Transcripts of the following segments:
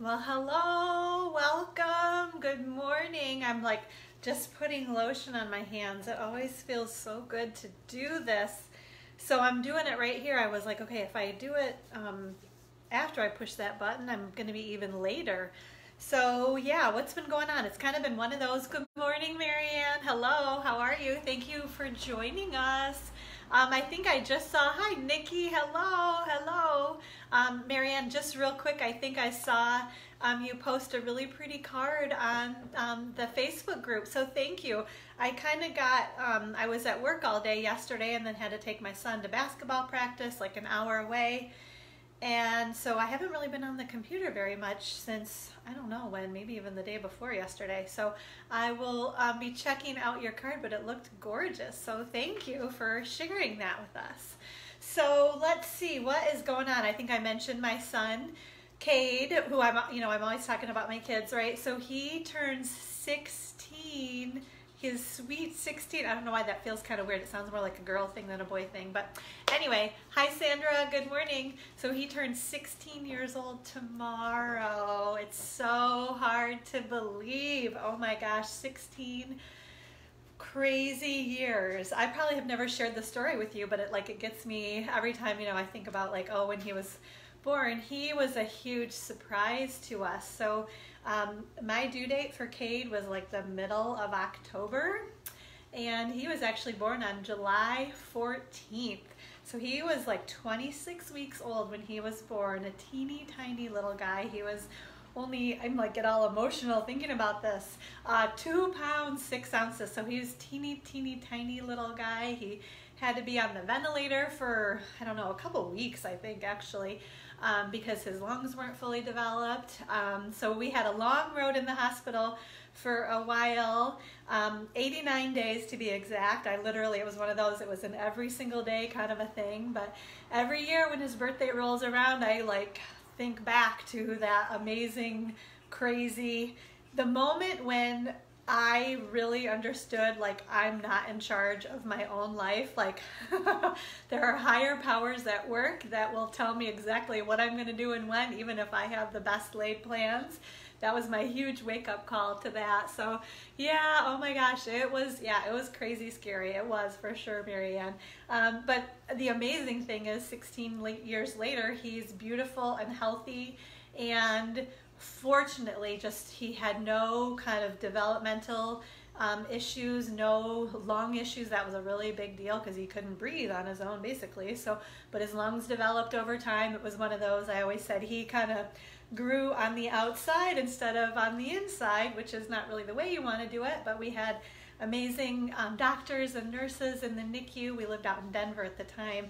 Well, hello, welcome, good morning. I'm like just putting lotion on my hands. It always feels so good to do this. So I'm doing it right here. I was like, okay, if I do it after I push that button, I'm gonna be even later. So yeah, what's been going on? It's kind of been one of those, good morning, Marianne. Hello, how are you? Thank you for joining us. I think I just saw, hi Nikki, hello. Marianne, just real quick, I think I saw you post a really pretty card on the Facebook group, so thank you. I kind of got, I was at work all day yesterday and then had to take my son to basketball practice like an hour away. And so I haven't really been on the computer very much since, I don't know when, maybe even the day before yesterday. So I will be checking out your card, but it looked gorgeous. So thank you for sharing that with us. So let's see what is going on. I think I mentioned my son, Cade, who I'm always talking about my kids, right? So he turns 16. His sweet 16. I don't know why that feels kind of weird. It sounds more like a girl thing than a boy thing. But anyway, hi Sandra, good morning. So he turns 16 years old tomorrow. It's so hard to believe. Oh my gosh, 16 crazy years. I probably have never shared the story with you, but it gets me every time, I think about like, oh, when he was born. He was a huge surprise to us. So my due date for Cade was like the middle of October, and he was actually born on July 14th. So he was like 26 weeks old when he was born, a teeny tiny little guy. He was only, I'm like get all emotional thinking about this, 2 pounds 6 ounces. So he was teeny tiny little guy. He had to be on the ventilator for, I don't know, a couple weeks, I think actually. Because his lungs weren't fully developed. So we had a long road in the hospital for a while, 89 days to be exact. It was one of those, it was an every single day kind of a thing. But every year when his birthday rolls around, I like think back to that amazing, crazy, the moment when I really understood, like, I'm not in charge of my own life. Like, there are higher powers at work that will tell me exactly what I'm going to do and when, even if I have the best laid plans. That was my huge wake-up call to that. So, yeah, oh my gosh, it was crazy scary. It was, for sure, Marianne. But the amazing thing is 16 years later, he's beautiful and healthy, and fortunately, he had no kind of developmental issues, no lung issues. That was a really big deal because he couldn't breathe on his own, basically. So, but his lungs developed over time. It was one of those, I always said, he kind of grew on the outside instead of on the inside, which is not really the way you want to do it. But we had amazing doctors and nurses in the NICU. We lived out in Denver at the time.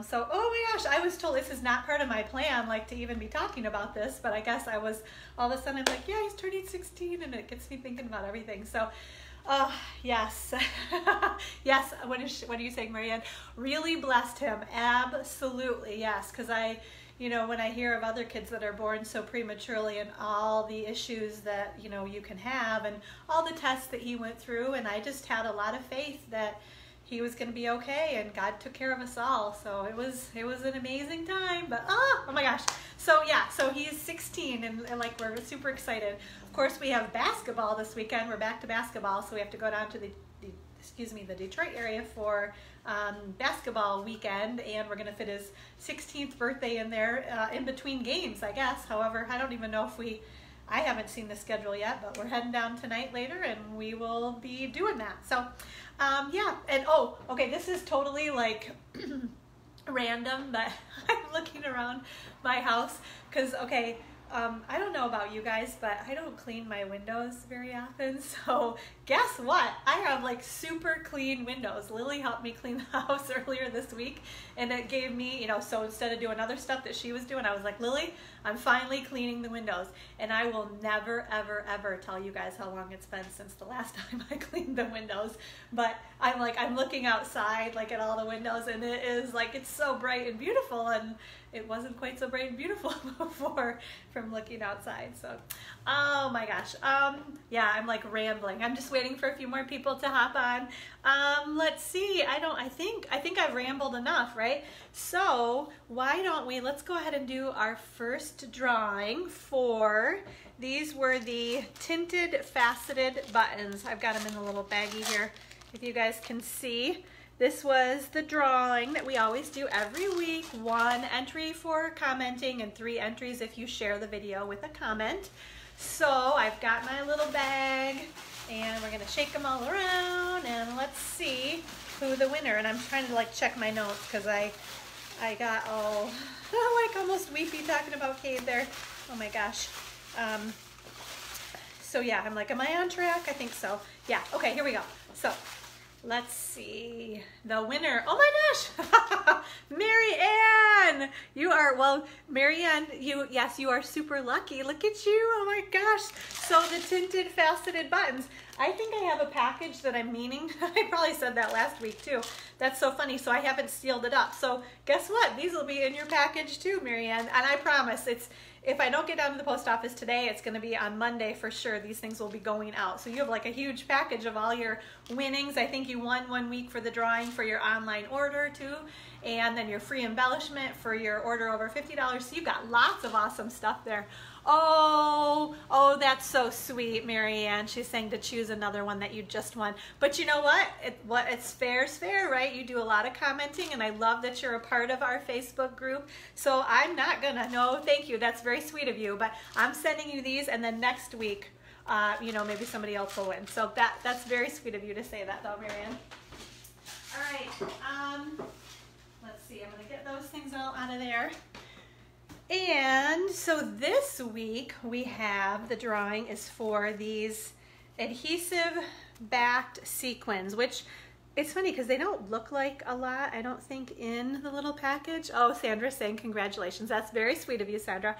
So, oh my gosh, I was told this is not part of my plan, like to even be talking about this, but I guess I was, all of a sudden I'm like, yeah, he's turning 16, and it gets me thinking about everything. So, yes, yes, what are you saying, Marianne? Really blessed him, absolutely, yes, because when I hear of other kids that are born so prematurely and all the issues that, you can have and all the tests that he went through, and I just had a lot of faith that he was going to be okay, and God took care of us all. So it was an amazing time. But oh my gosh, so yeah, so he's 16, and like we're super excited. Of course, we have basketball this weekend. We're back to basketball, so we have to go down to the Detroit area for basketball weekend, and we're going to fit his 16th birthday in there in between games, I guess. However, I don't even know if I haven't seen the schedule yet, but we're heading down tonight later, and we will be doing that. So, yeah, and oh, okay, this is totally like random, but I'm looking around my house because, okay, I don't know about you guys, but I don't clean my windows very often. So guess what? I have like super clean windows. Lily helped me clean the house earlier this week, and it gave me, so instead of doing other stuff that she was doing, I was like, Lily, I'm finally cleaning the windows. And I will never, ever, ever tell you guys how long it's been since the last time I cleaned the windows. But I'm looking outside, like at all the windows, and it is like, it's so bright and beautiful, and it wasn't quite so bright and beautiful before from looking outside. So, oh my gosh. Yeah, I'm like rambling. I'm just waiting for a few more people to hop on. Let's see. I think I've rambled enough, right? So why don't let's go ahead and do our first drawing for, these were the tinted faceted buttons. I've got them in a little baggie here, if you guys can see. This was the drawing that we always do every week. 1 entry for commenting and 3 entries if you share the video with a comment. So I've got my little bag and we're gonna shake them all around and let's see who the winner, and I'm trying to like check my notes because I got all like almost weepy talking about Cade there. Oh my gosh. So yeah, I'm like, am I on track? I think so. Yeah, okay, here we go. So let's see, the winner, oh my gosh, Mary Ann, you are, well, Mary Ann, yes, you are super lucky, look at you, oh my gosh. So the tinted faceted buttons, I think I have a package that I'm meaning, I probably said that last week too, that's so funny, so I haven't sealed it up, so guess what, these will be in your package too, Mary Ann, and I promise, if I don't get down to the post office today, it's going to be on Monday for sure. These things will be going out. So you have like a huge package of all your winnings. I think you won 1 week for the drawing for your online order too. And then your free embellishment for your order over $50. So you've got lots of awesome stuff there. Oh, that's so sweet, Mary Ann. She's saying to choose another one that you just won. But you know what? It's fair is fair, right? You do a lot of commenting, and I love that you're a part of our Facebook group. So I'm not gonna, no, thank you. That's very sweet of you. But I'm sending you these, and then next week, you know, maybe somebody else will win. So that's very sweet of you to say that, though, Mary Ann. All right. Let's see. I'm gonna get those things all out of there. And so this week we have, the drawing is for these adhesive backed sequins, which it's funny because they don't look like a lot, I don't think, in the little package. Oh, Sandra's saying congratulations. That's very sweet of you, Sandra.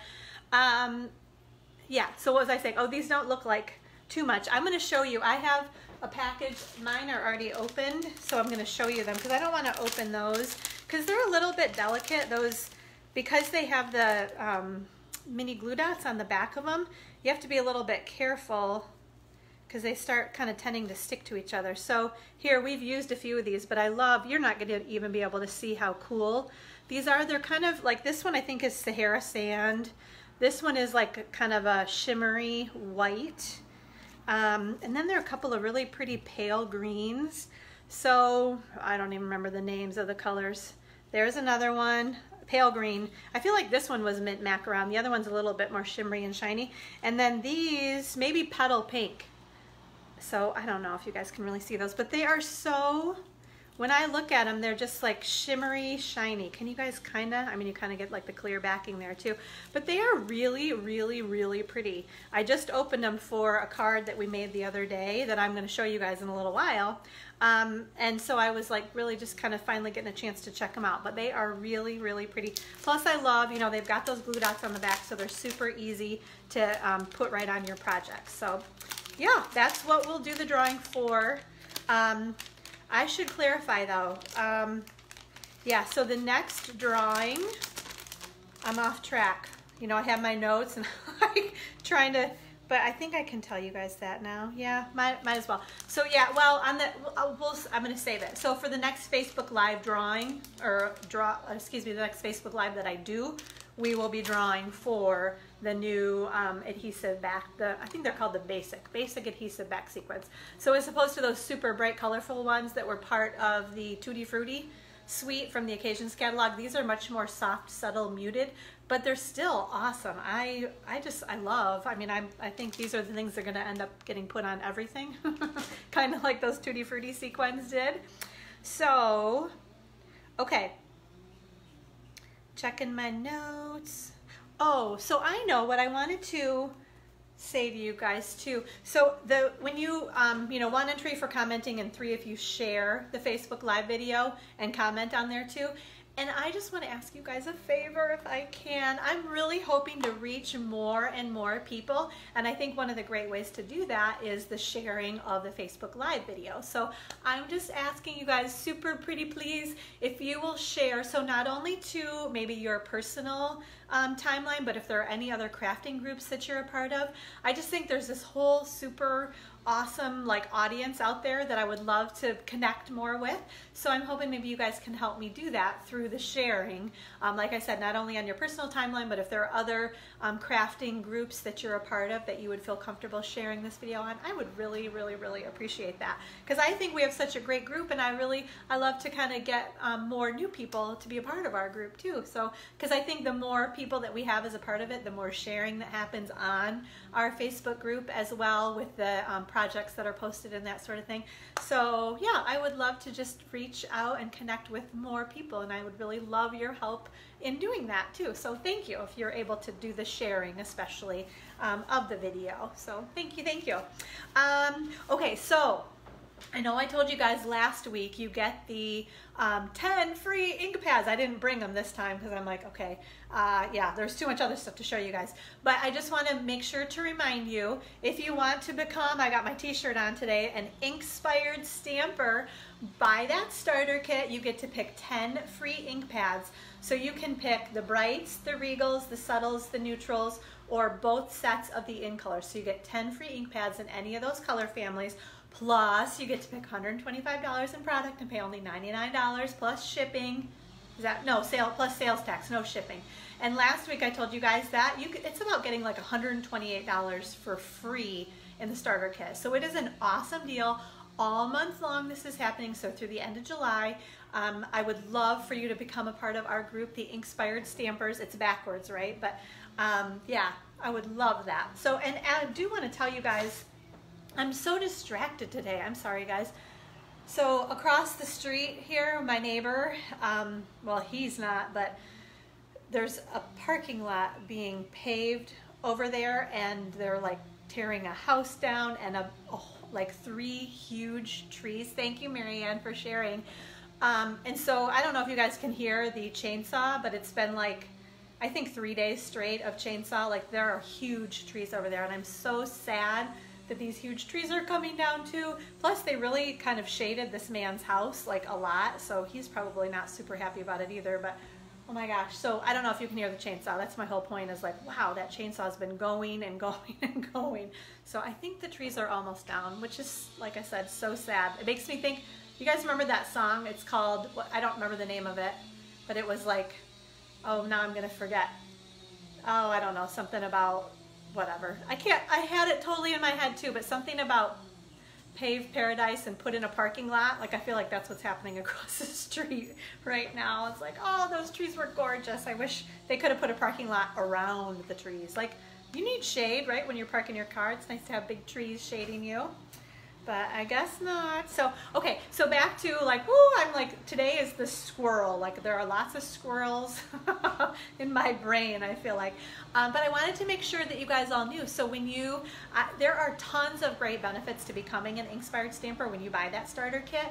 Yeah, so what was I saying? Oh, these don't look like too much. I'm going to show you. I have a package. Mine are already opened, so I'm going to show you them because I don't want to open those because they're a little bit delicate. Those, because they have the mini glue dots on the back of them, you have to be a little bit careful because they start kind of tending to stick to each other. So here, we've used a few of these, but I love, you're not going to even be able to see how cool these are. They're kind of like, this one I think is Sahara Sand. This one is like kind of a shimmery white. And then there are a couple of really pretty pale greens. So I don't even remember the names of the colors. There's another one, pale green. I feel like this one was mint macaron. The other one's a little bit more shimmery and shiny. And then these, maybe petal pink. So I don't know if you guys can really see those, but they are so, when I look at them, they're just like shimmery, shiny. Can you guys kind of, I mean, you kind of get like the clear backing there too, but they are really, really, really pretty. I just opened them for a card that we made the other day that I'm going to show you guys in a little while. And so I was like really just kind of finally getting a chance to check them out, but they are really, really pretty. Plus I love, you know, they've got those glue dots on the back, so they're super easy to put right on your project. So yeah, that's what we'll do the drawing for. I should clarify though, yeah, so the next drawing, I'm off track. You know, I have my notes and I'm trying to, but I think I can tell you guys that now. Yeah, might as well. So yeah, well, on the, I'm going to save it. So for the next Facebook Live drawing, or the next Facebook Live that I do, we will be drawing for the new adhesive back, I think they're called the basic adhesive back sequins. So as opposed to those super bright colorful ones that were part of the Tutti Frutti suite from the Occasions catalog, these are much more soft, subtle, muted, but they're still awesome. I love, I mean, I think these are the things that are gonna end up getting put on everything, kind of like those Tutti Frutti sequins did. So, okay, checking my notes. Oh, so I know what I wanted to say to you guys too. So when you, you know, 1 entry for commenting and 3 if you share the Facebook Live video and comment on there too. And I just want to ask you guys a favor if I can. I'm really hoping to reach more and more people, and I think one of the great ways to do that is the sharing of the Facebook Live video. So I'm just asking you guys super pretty please if you will share, so not only to maybe your personal timeline, but if there are any other crafting groups that you're a part of. I just think there's this whole super awesome like audience out there that I would love to connect more with. So I'm hoping maybe you guys can help me do that through the sharing. Like I said, not only on your personal timeline, but if there are other crafting groups that you're a part of that you would feel comfortable sharing this video on, I would really, really, really appreciate that. Because I think we have such a great group, and I love to kind of get more new people to be a part of our group too. So, because I think the more people that we have as a part of it, the more sharing that happens on our Facebook group as well with the projects that are posted and that sort of thing. So yeah, I would love to just reach out and connect with more people, and I would really love your help in doing that too. So thank you if you're able to do the sharing, especially of the video. So thank you, thank you. Okay, so I know I told you guys last week you get the 10 free ink pads. I didn't bring them this time because I'm like, okay, yeah, there's too much other stuff to show you guys. But I just want to make sure to remind you, if you want to become, I got my t-shirt on today, an Inkspired Stamper, buy that starter kit, you get to pick 10 free ink pads. So you can pick the brights, the regals, the subtles, the neutrals, or both sets of the in colors. So you get 10 free ink pads in any of those color families. Plus, you get to pick $125 in product and pay only $99 plus shipping. Is that no sale plus sales tax, no shipping? And last week I told you guys that it's about getting like $128 for free in the starter kit. So it is an awesome deal. All month long this is happening, so through the end of July. I would love for you to become a part of our group, the Inkspired Stampers. It's backwards, right? But yeah, I would love that. So, and I do want to tell you guys, I'm so distracted today. I'm sorry, guys. So across the street here, my neighbor, well, he's not, but there's a parking lot being paved over there, and they're like tearing a house down and like 3 huge trees. Thank you, Marianne, for sharing. And so I don't know if you guys can hear the chainsaw, but it's been like, I think 3 days straight of chainsaw. Like there are huge trees over there, and I'm so sad that these huge trees are coming down too. Plus they really kind of shaded this man's house like a lot, so he's probably not super happy about it either. But oh my gosh, so I don't know if you can hear the chainsaw. That's my whole point, is like, wow, that chainsaw's been going and going and going. So I think the trees are almost down, which is, like I said, so sad. It makes me think, you guys remember that song? It's called, I don't remember the name of it, but it was like, oh, now I'm gonna forget. Oh, I don't know, something about whatever. I had it totally in my head too, but something about paved paradise and put in a parking lot. Like I feel like that's what's happening across the street right now. It's like, oh, those trees were gorgeous. I wish they could have put a parking lot around the trees. Like, you need shade, right? When you're parking your car, it's nice to have big trees shading you. But I guess not. So, okay, so back to like, woo, I'm like, today is the squirrel. Like there are lots of squirrels in my brain, I feel like. But I wanted to make sure that you guys all knew. So when you, there are tons of great benefits to becoming an Inkspired Stamper when you buy that starter kit.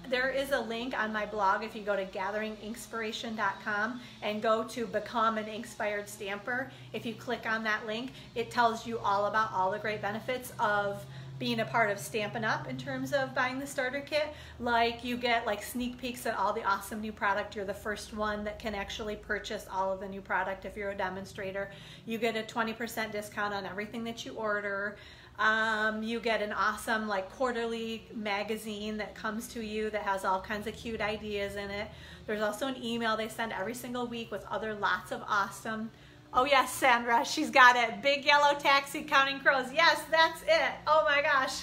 There is a link on my blog if you go to gatheringinkspiration.com and go to Become an Inkspired Stamper. If you click on that link, it tells you all about all the great benefits of being a part of Stampin' Up in terms of buying the starter kit. Like you get like sneak peeks at all the awesome new product. You're the first one that can actually purchase all of the new product if you're a demonstrator. You get a 20% discount on everything that you order. You get an awesome like quarterly magazine that comes to you that has all kinds of cute ideas in it. There's also an email they send every single week with other lots of awesome. Oh yes, Sandra, she's got it. Big Yellow Taxi Counting Crows. Yes, that's it. Oh my gosh.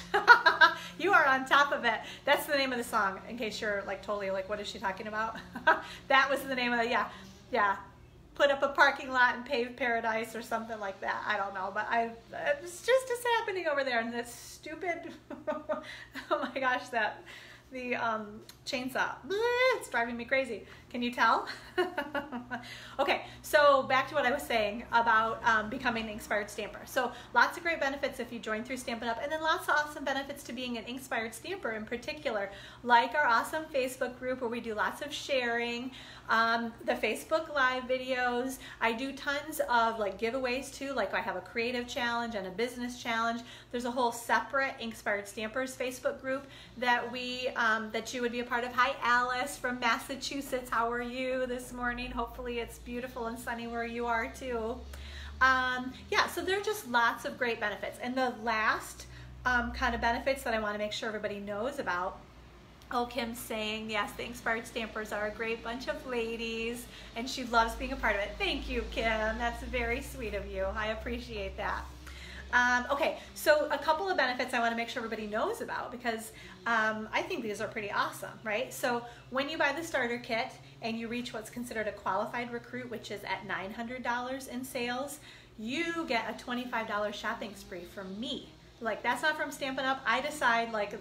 You are on top of it. That's the name of the song, in case you're like totally like, what is she talking about? That was the name of it, yeah. Put up a parking lot in paved paradise or something like that. I don't know, but it's just happening over there, and that's stupid. Oh my gosh, the chainsaw, it's driving me crazy. Can you tell? Okay, so back to what I was saying about becoming an Inkspired Stamper. So lots of great benefits if you join through Stampin' Up, and then lots of awesome benefits to being an Inkspired Stamper in particular, like our awesome Facebook group where we do lots of sharing. The Facebook Live videos. I do tons of like giveaways too, like I have a creative challenge and a business challenge. There's a whole separate Inkspired Stampers Facebook group that that you would be a part of. Hi Alice from Massachusetts, how are you this morning? Hopefully it's beautiful and sunny where you are too. Yeah, so there are just lots of great benefits. And the last kind of benefits that I want to make sure everybody knows about. Oh, Kim's saying, yes, the Inkspired Stampers are a great bunch of ladies, and she loves being a part of it. Thank you, Kim. That's very sweet of you. I appreciate that. Okay, so a couple of benefits I want to make sure everybody knows about, because I think these are pretty awesome, right? So when you buy the starter kit and you reach what's considered a qualified recruit, which is at $900 in sales, you get a $25 shopping spree from me. Like, that's not from Stampin' Up. I decide, like,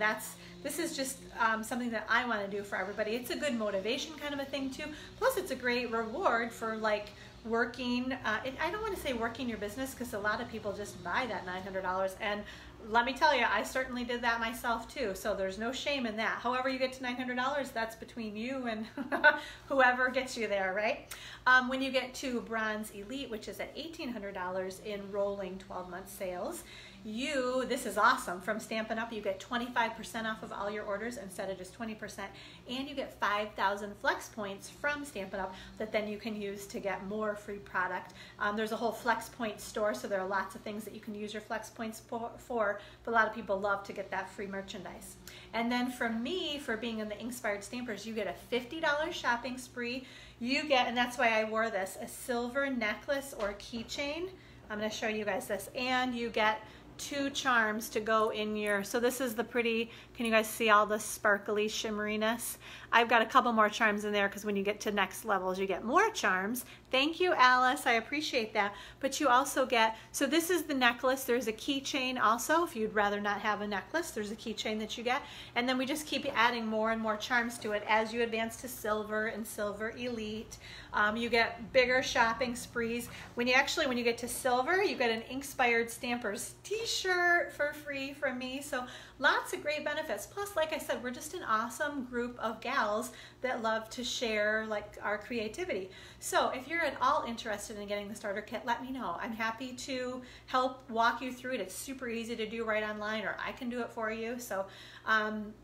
this is just something that I want to do for everybody. It's a good motivation kind of a thing too. Plus it's a great reward for like working, I don't want to say working your business, because a lot of people just buy that $900, and let me tell you, I certainly did that myself too, so there's no shame in that. However you get to $900, that's between you and whoever gets you there, right? When you get to Bronze Elite, which is at $1,800 in rolling 12-month sales, this is awesome, from Stampin' Up, you get 25% off of all your orders instead of just 20%, and you get 5,000 flex points from Stampin' Up that then you can use to get more free product. There's a whole flex point store, so there are lots of things that you can use your flex points for, but a lot of people love to get that free merchandise. And then from me, for being in the Inkspired Stampers, you get a $50 shopping spree. You get, and that's why I wore this, a silver necklace or keychain. I'm going to show you guys this, and you get 2 charms to go in your, so this is the pretty, can you guys see all the sparkly shimmeriness? I've got a couple more charms in there, because when you get to next levels you get more charms. Thank you, Alice, I appreciate that. But you also get, so this is the necklace, there's a keychain also, if you'd rather not have a necklace, there's a keychain that you get, and then we just keep adding more and more charms to it as you advance to silver and silver elite. You get bigger shopping sprees. When you get to silver, you get an Inkspired Stampers t-shirt for free from me. So lots of great benefits. Plus, like I said, we're just an awesome group of gals that love to share like our creativity. So if you're at all interested in getting the starter kit, let me know. I'm happy to help walk you through it. It's super easy to do right online, or I can do it for you. So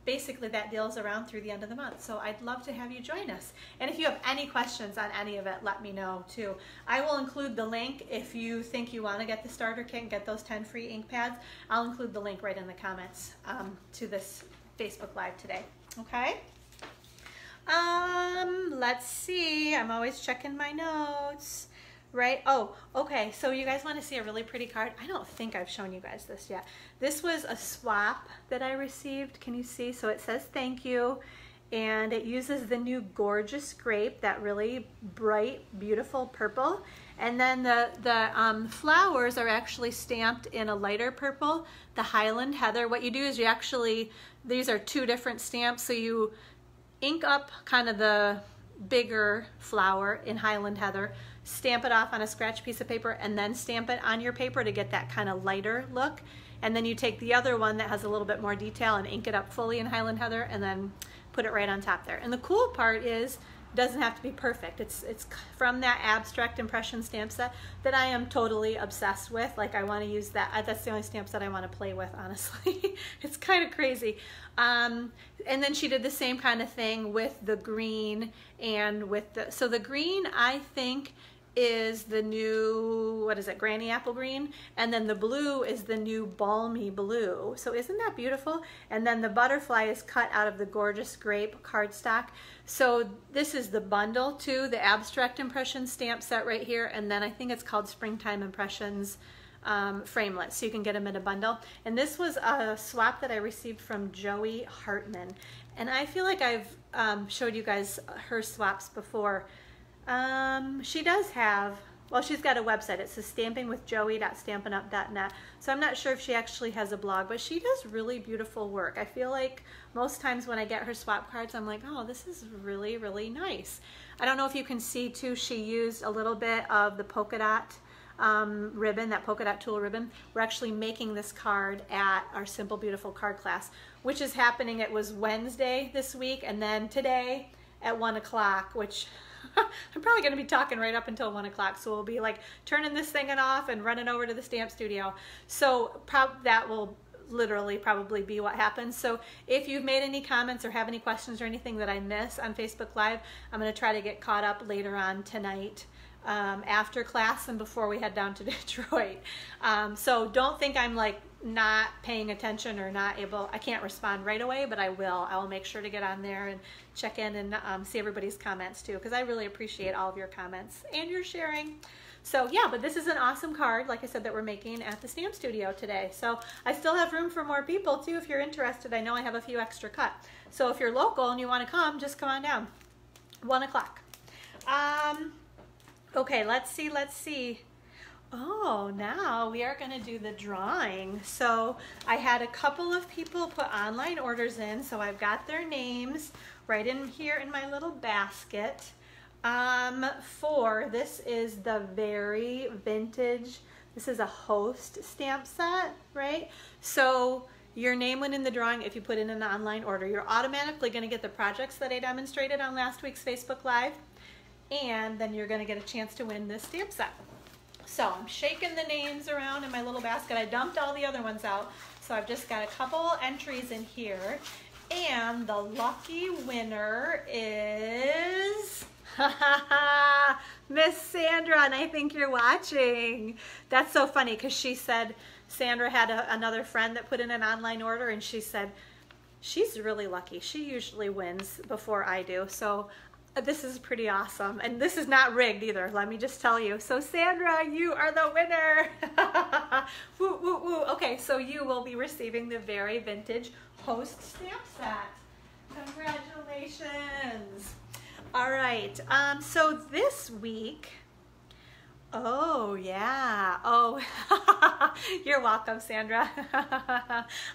basically that deal's around through the end of the month. So I'd love to have you join us. And if you have any questions on any of it, let me know too. I will include the link if you think you want to get the starter kit and get those 10 free ink pads. I'll include the link right in the comments to this Facebook Live today. Okay? Let's see. I'm always checking my notes. Right? Oh, okay. So you guys want to see a really pretty card? I don't think I've shown you guys this yet. This was a swap that I received. Can you see? So it says thank you, and it uses the new Gorgeous Grape, that really bright, beautiful purple. And then the flowers are actually stamped in a lighter purple, the Highland Heather. What you do is you actually, these are 2 different stamps, so you ink up kind of the bigger flower in Highland Heather, stamp it off on a scratch piece of paper, and then stamp it on your paper to get that kind of lighter look. And then you take the other one that has a little bit more detail and ink it up fully in Highland Heather, and then put it right on top there. And the cool part is, it doesn't have to be perfect. It's from that abstract impression stamp set that I am totally obsessed with. Like, I want to use that. That's the only stamp set I want to play with, honestly. It's kind of crazy. And then she did the same kind of thing with the green and with the, so the green, I think, is the new, what is it, Granny Apple Green, and then the blue is the new Balmy Blue. So isn't that beautiful? And then the butterfly is cut out of the Gorgeous Grape cardstock. So this is the bundle too, the abstract impression stamp set right here, and then I think it's called Springtime Impressions framelits, so you can get them in a bundle. And this was a swap that I received from Joey Hartman, and I feel like I've showed you guys her swaps before. She does have, well, she's got a website. It says stampingwithjoey.stampinup.net. So I'm not sure if she actually has a blog, but she does really beautiful work. I feel like most times when I get her swap cards, I'm like, oh, this is really, really nice. I don't know if you can see too, she used a little bit of the polka dot ribbon, that polka dot tulle ribbon. We're actually making this card at our Simple Beautiful card class, which is happening. It was Wednesday this week, and then today at 1 o'clock, which I'm probably going to be talking right up until 1 o'clock, so we'll be like turning this thing off and running over to the stamp studio. So that will literally probably be what happens. So if you've made any comments or have any questions or anything that I miss on Facebook Live, I'm going to try to get caught up later on tonight after class and before we head down to Detroit. So don't think I'm like not paying attention or not able, I can't respond right away, but I will make sure to get on there and check in and see everybody's comments too, because I really appreciate all of your comments and your sharing. So yeah, but this is an awesome card, like I said, that we're making at the stamp studio today. So I still have room for more people too if you're interested. I know I have a few extra cut. So if you're local and you want to come, just come on down. 1 o'clock. Okay, let's see. Oh, now we are going to do the drawing. So I had a couple of people put online orders in, so I've got their names right in here in my little basket. This is the very vintage, this is a host stamp set, right? So your name went in the drawing if you put in an online order. You're automatically going to get the projects that I demonstrated on last week's Facebook Live, and then you're going to get a chance to win this stamp set. So I'm shaking the names around in my little basket. I dumped all the other ones out, so I've just got a couple entries in here. And the lucky winner is Miss Sandra, and I think you're watching. That's so funny because she said Sandra had another friend that put in an online order, and she said she's really lucky. She usually wins before I do. So this is pretty awesome, and this is not rigged either, let me just tell you. So Sandra, you are the winner. Woo, woo, woo. Okay, so you will be receiving the very vintage host stamp set. Congratulations. All right, so this week, oh yeah, oh, you're welcome, Sandra.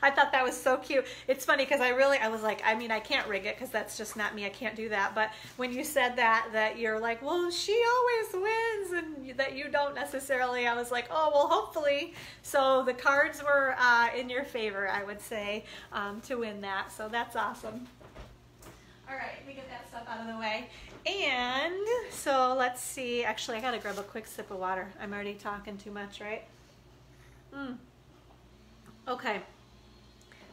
I thought that was so cute. It's funny because I was like, I mean, I can't rig it because that's just not me. I can't do that. But when you said that you're like, well, she always wins, and that you don't necessarily, I was like, oh, well, hopefully. So the cards were in your favor, I would say, to win that. So that's awesome. All right, let me get that stuff out of the way. And so let's see. Actually, I gotta grab a quick sip of water. I'm already talking too much, right? Okay.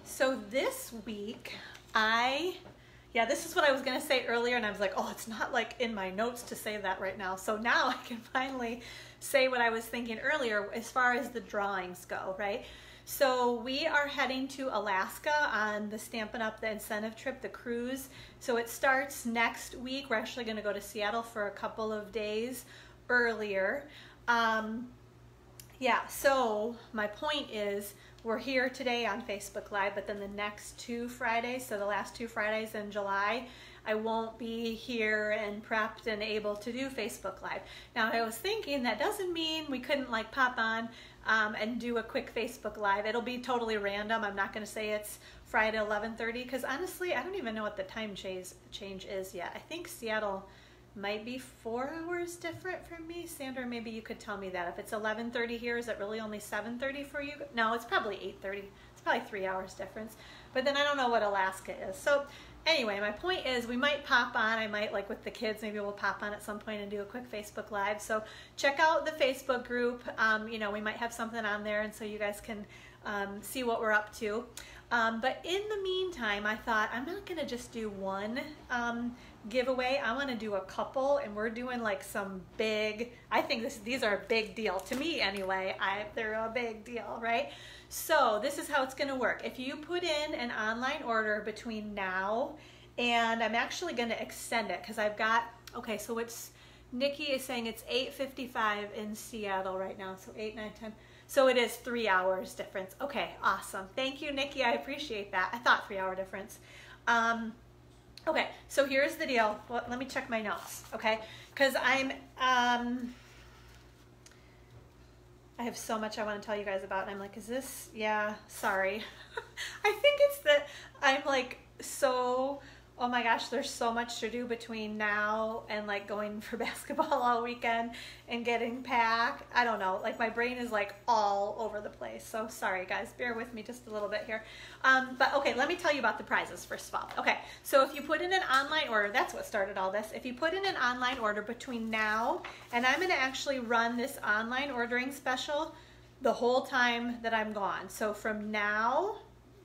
So this week, this is what I was gonna say earlier, and I was like, oh, it's not like in my notes to say that right now. So now I can finally say what I was thinking earlier as far as the drawings go, right? So we are heading to Alaska on the Stampin' Up, the incentive trip, the cruise. So it starts next week. We're actually going to go to Seattle for a couple of days earlier. So my point is we're here today on Facebook Live, but then the next 2 Fridays, so the last 2 Fridays in July, I won't be here and prepped and able to do Facebook Live. Now I was thinking that doesn't mean we couldn't like pop on and do a quick Facebook Live. It'll be totally random. I'm not going to say it's Friday 11:30 because honestly, I don't even know what the time change is yet. I think Seattle might be 4 hours different from me. Sandra, maybe you could tell me that. If it's 11:30 here, is it really only 7:30 for you? No, it's probably 8:30. It's probably 3 hours difference. But then I don't know what Alaska is. So anyway, my point is we might pop on. I might, like with the kids, maybe we'll pop on at some point and do a quick Facebook Live. So check out the Facebook group. You know, we might have something on there, and so you guys can see what we're up to. But in the meantime, I thought I'm not going to just do one giveaway. I want to do a couple, and we're doing like some big, I think these are a big deal. To me anyway, they're a big deal, right? So this is how it's going to work. If you put in an online order between now and I'm actually going to extend it because I've got, okay, so it's, Nikki is saying it's 8:55 in Seattle right now, so 8, 9, 10. So it is 3 hours difference. Okay, awesome. Thank you, Nikki. I appreciate that. I thought 3 hour difference. Okay, so here's the deal. Well, let me check my notes, okay? Because I have so much I want to tell you guys about, and I'm like, is this, yeah, sorry. I think it's that I'm like so Oh my gosh, there's so much to do between now and like going for basketball all weekend and getting packed. I don't know, like my brain is like all over the place. So sorry guys, bear with me just a little bit here. But okay, let me tell you about the prizes first of all. Okay, so if you put in an online order, that's what started all this. If you put in an online order between now, and I'm gonna actually run this online ordering special the whole time that I'm gone. So from now,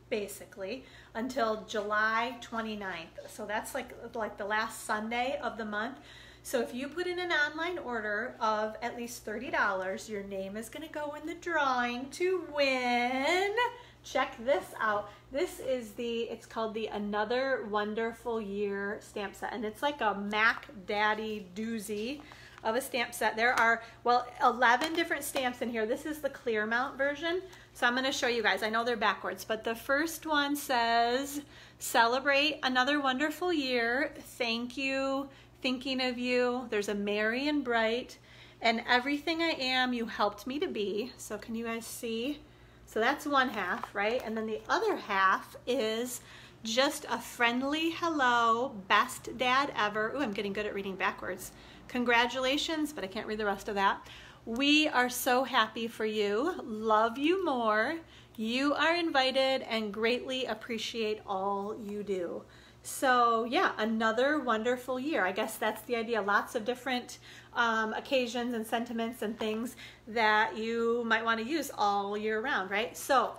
basically, until July 29th. So that's like the last Sunday of the month. So if you put in an online order of at least $30, your name is gonna go in the drawing to win. Check this out. This is it's called the Another Wonderful Year stamp set. And it's like a Mac Daddy doozy of a stamp set. There are, well, 11 different stamps in here. This is the clear mount version. So I'm going to show you guys. I know they're backwards, but the first one says, celebrate another wonderful year. Thank you. Thinking of you. There's a merry and bright. And everything I am, you helped me to be. So can you guys see? So that's one half, right? And then the other half is just a friendly hello, best dad ever. Ooh, I'm getting good at reading backwards. Congratulations, but I can't read the rest of that. We are so happy for you. Love you more. You are invited and greatly appreciate all you do. So yeah, another wonderful year. I guess that's the idea. Lots of different occasions and sentiments and things that you might want to use all year round, right? So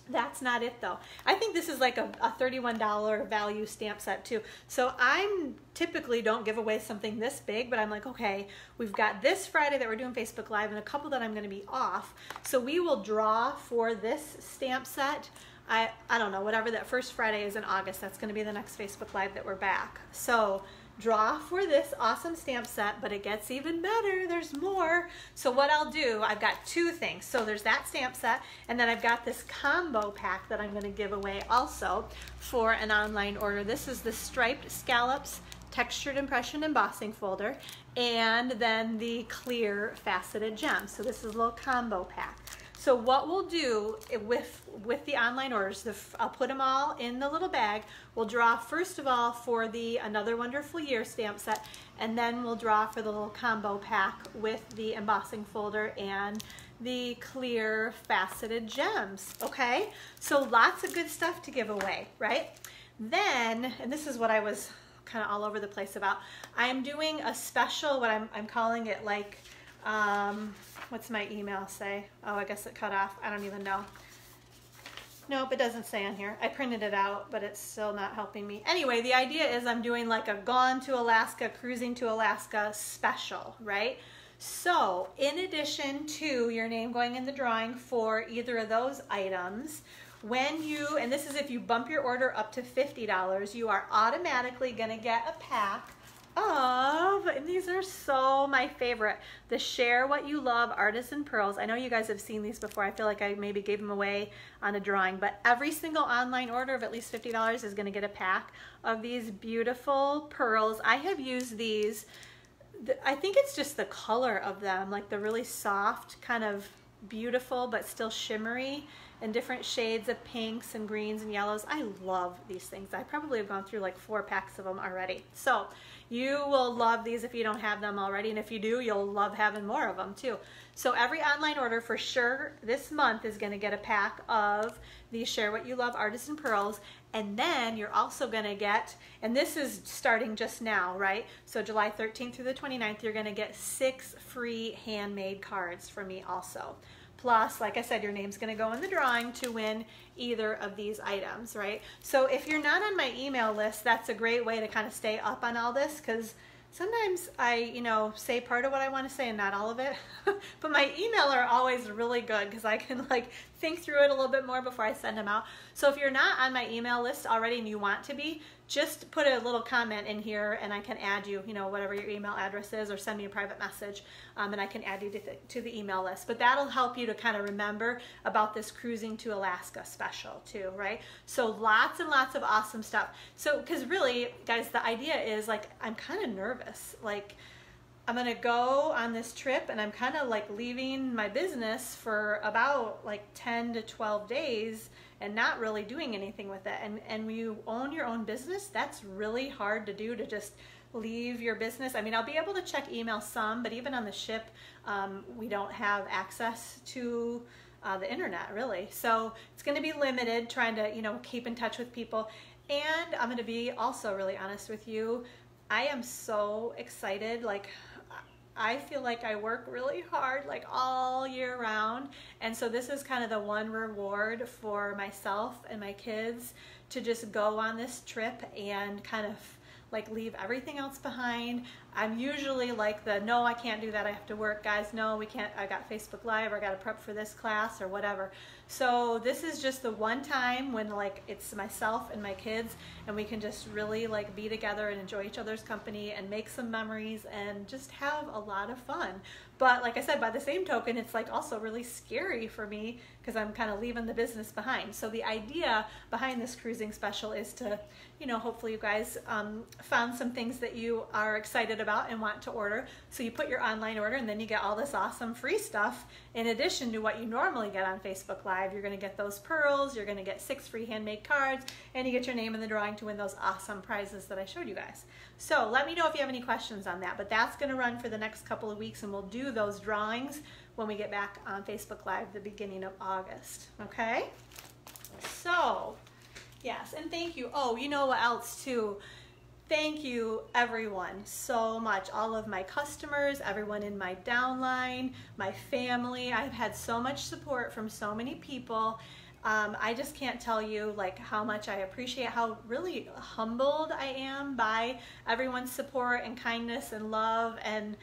that's not it though. I think this is like a $31 value stamp set too. So I'm typically don't give away something this big, but I'm like, okay, we've got this Friday that we're doing Facebook Live and a couple that I'm going to be off. So we will draw for this stamp set. I don't know, whatever that first Friday is in August, that's going to be the next Facebook Live that we're back. So draw for this awesome stamp set, but it gets even better. There's more. So what I'll do, I've got two things. So there's that stamp set, and then I've got this combo pack that I'm going to give away also for an online order. This is the striped scallops textured impression embossing folder, and then the clear faceted gems. So this is a little combo pack. So what we'll do with the online orders, I'll put them all in the little bag. We'll draw first of all for the Another Wonderful Year stamp set, and then we'll draw for the little combo pack with the embossing folder and the clear faceted gems, okay? So lots of good stuff to give away, right? Then, and this is what I was kind of all over the place about, I'm doing a special, what I'm calling it like, what's my email say? Oh, I guess it cut off. I don't even know. Nope, it doesn't say on here. I printed it out, but it's still not helping me. Anyway, the idea is I'm doing like a Gone to Alaska, Cruising to Alaska special, right? So in addition to your name going in the drawing for either of those items, when you, and this is if you bump your order up to $50, you are automatically gonna get a pack of, and these are so my favorite, the Share What You Love Artisan Pearls. I know you guys have seen these before. I feel like I maybe gave them away on a drawing, but every single online order of at least $50 is going to get a pack of these beautiful pearls. I have used these, I think it's just the color of them, like the really soft, kind of beautiful but still shimmery and different shades of pinks and greens and yellows. I love these things. I probably have gone through like 4 packs of them already. So you will love these if you don't have them already, and if you do, you'll love having more of them too. So every online order for sure this month is going to get a pack of these Share What You Love Artisan Pearls, and then you're also going to get, and this is starting just now, right? So July 13th through the 29th, you're going to get 6 free handmade cards from me also. Plus, like I said, your name's going to go in the drawing to win either of these items, right? So if you're not on my email list, that's a great way to kind of stay up on all this, because sometimes I, you know, say part of what I want to say and not all of it. But my email are always really good because I can like think through it a little bit more before I send them out. So if you're not on my email list already and you want to be, just put a little comment in here and I can add you, you know, whatever your email address is, or send me a private message and I can add you to the email list. But that'll help you to kind of remember about this Cruising to Alaska special too, right? So lots and lots of awesome stuff. So, because really, guys, the idea is like, I'm kind of nervous. Like, I'm gonna go on this trip, and I'm kind of like leaving my business for about like 10 to 12 days and not really doing anything with it. And when you own your own business, that's really hard to do, to just leave your business. I mean, I'll be able to check email some, but even on the ship, we don't have access to the internet really. So it's going to be limited, trying to, you know, keep in touch with people. And I'm going to be also really honest with you. I am so excited. Like, I feel like I work really hard like all year round, and so this is kind of the one reward for myself and my kids, to just go on this trip and kind of like leave everything else behind. I'm usually like the, no, I can't do that, I have to work, guys, no, we can't, I got Facebook Live, or I got to prep for this class or whatever. So this is just the one time when like it's myself and my kids, and we can just really like be together and enjoy each other's company and make some memories and just have a lot of fun. But like I said, by the same token, it's like also really scary for me because I'm kind of leaving the business behind. So the idea behind this cruising special is to, you know, hopefully you guys found some things that you are excited about and want to order. So you put your online order, and then you get all this awesome free stuff in addition to what you normally get on Facebook Live. You're going to get those pearls, you're going to get 6 free handmade cards, and you get your name in the drawing to win those awesome prizes that I showed you guys. So let me know if you have any questions on that, but that's going to run for the next couple of weeks, and we'll do those drawings when we get back on Facebook Live the beginning of August. Okay? So, yes, and thank you. Oh, you know what else too? Thank you everyone so much. All of my customers, everyone in my downline, my family. I've had so much support from so many people. I just can't tell you like how much I appreciate, how really humbled I am by everyone's support and kindness and love, and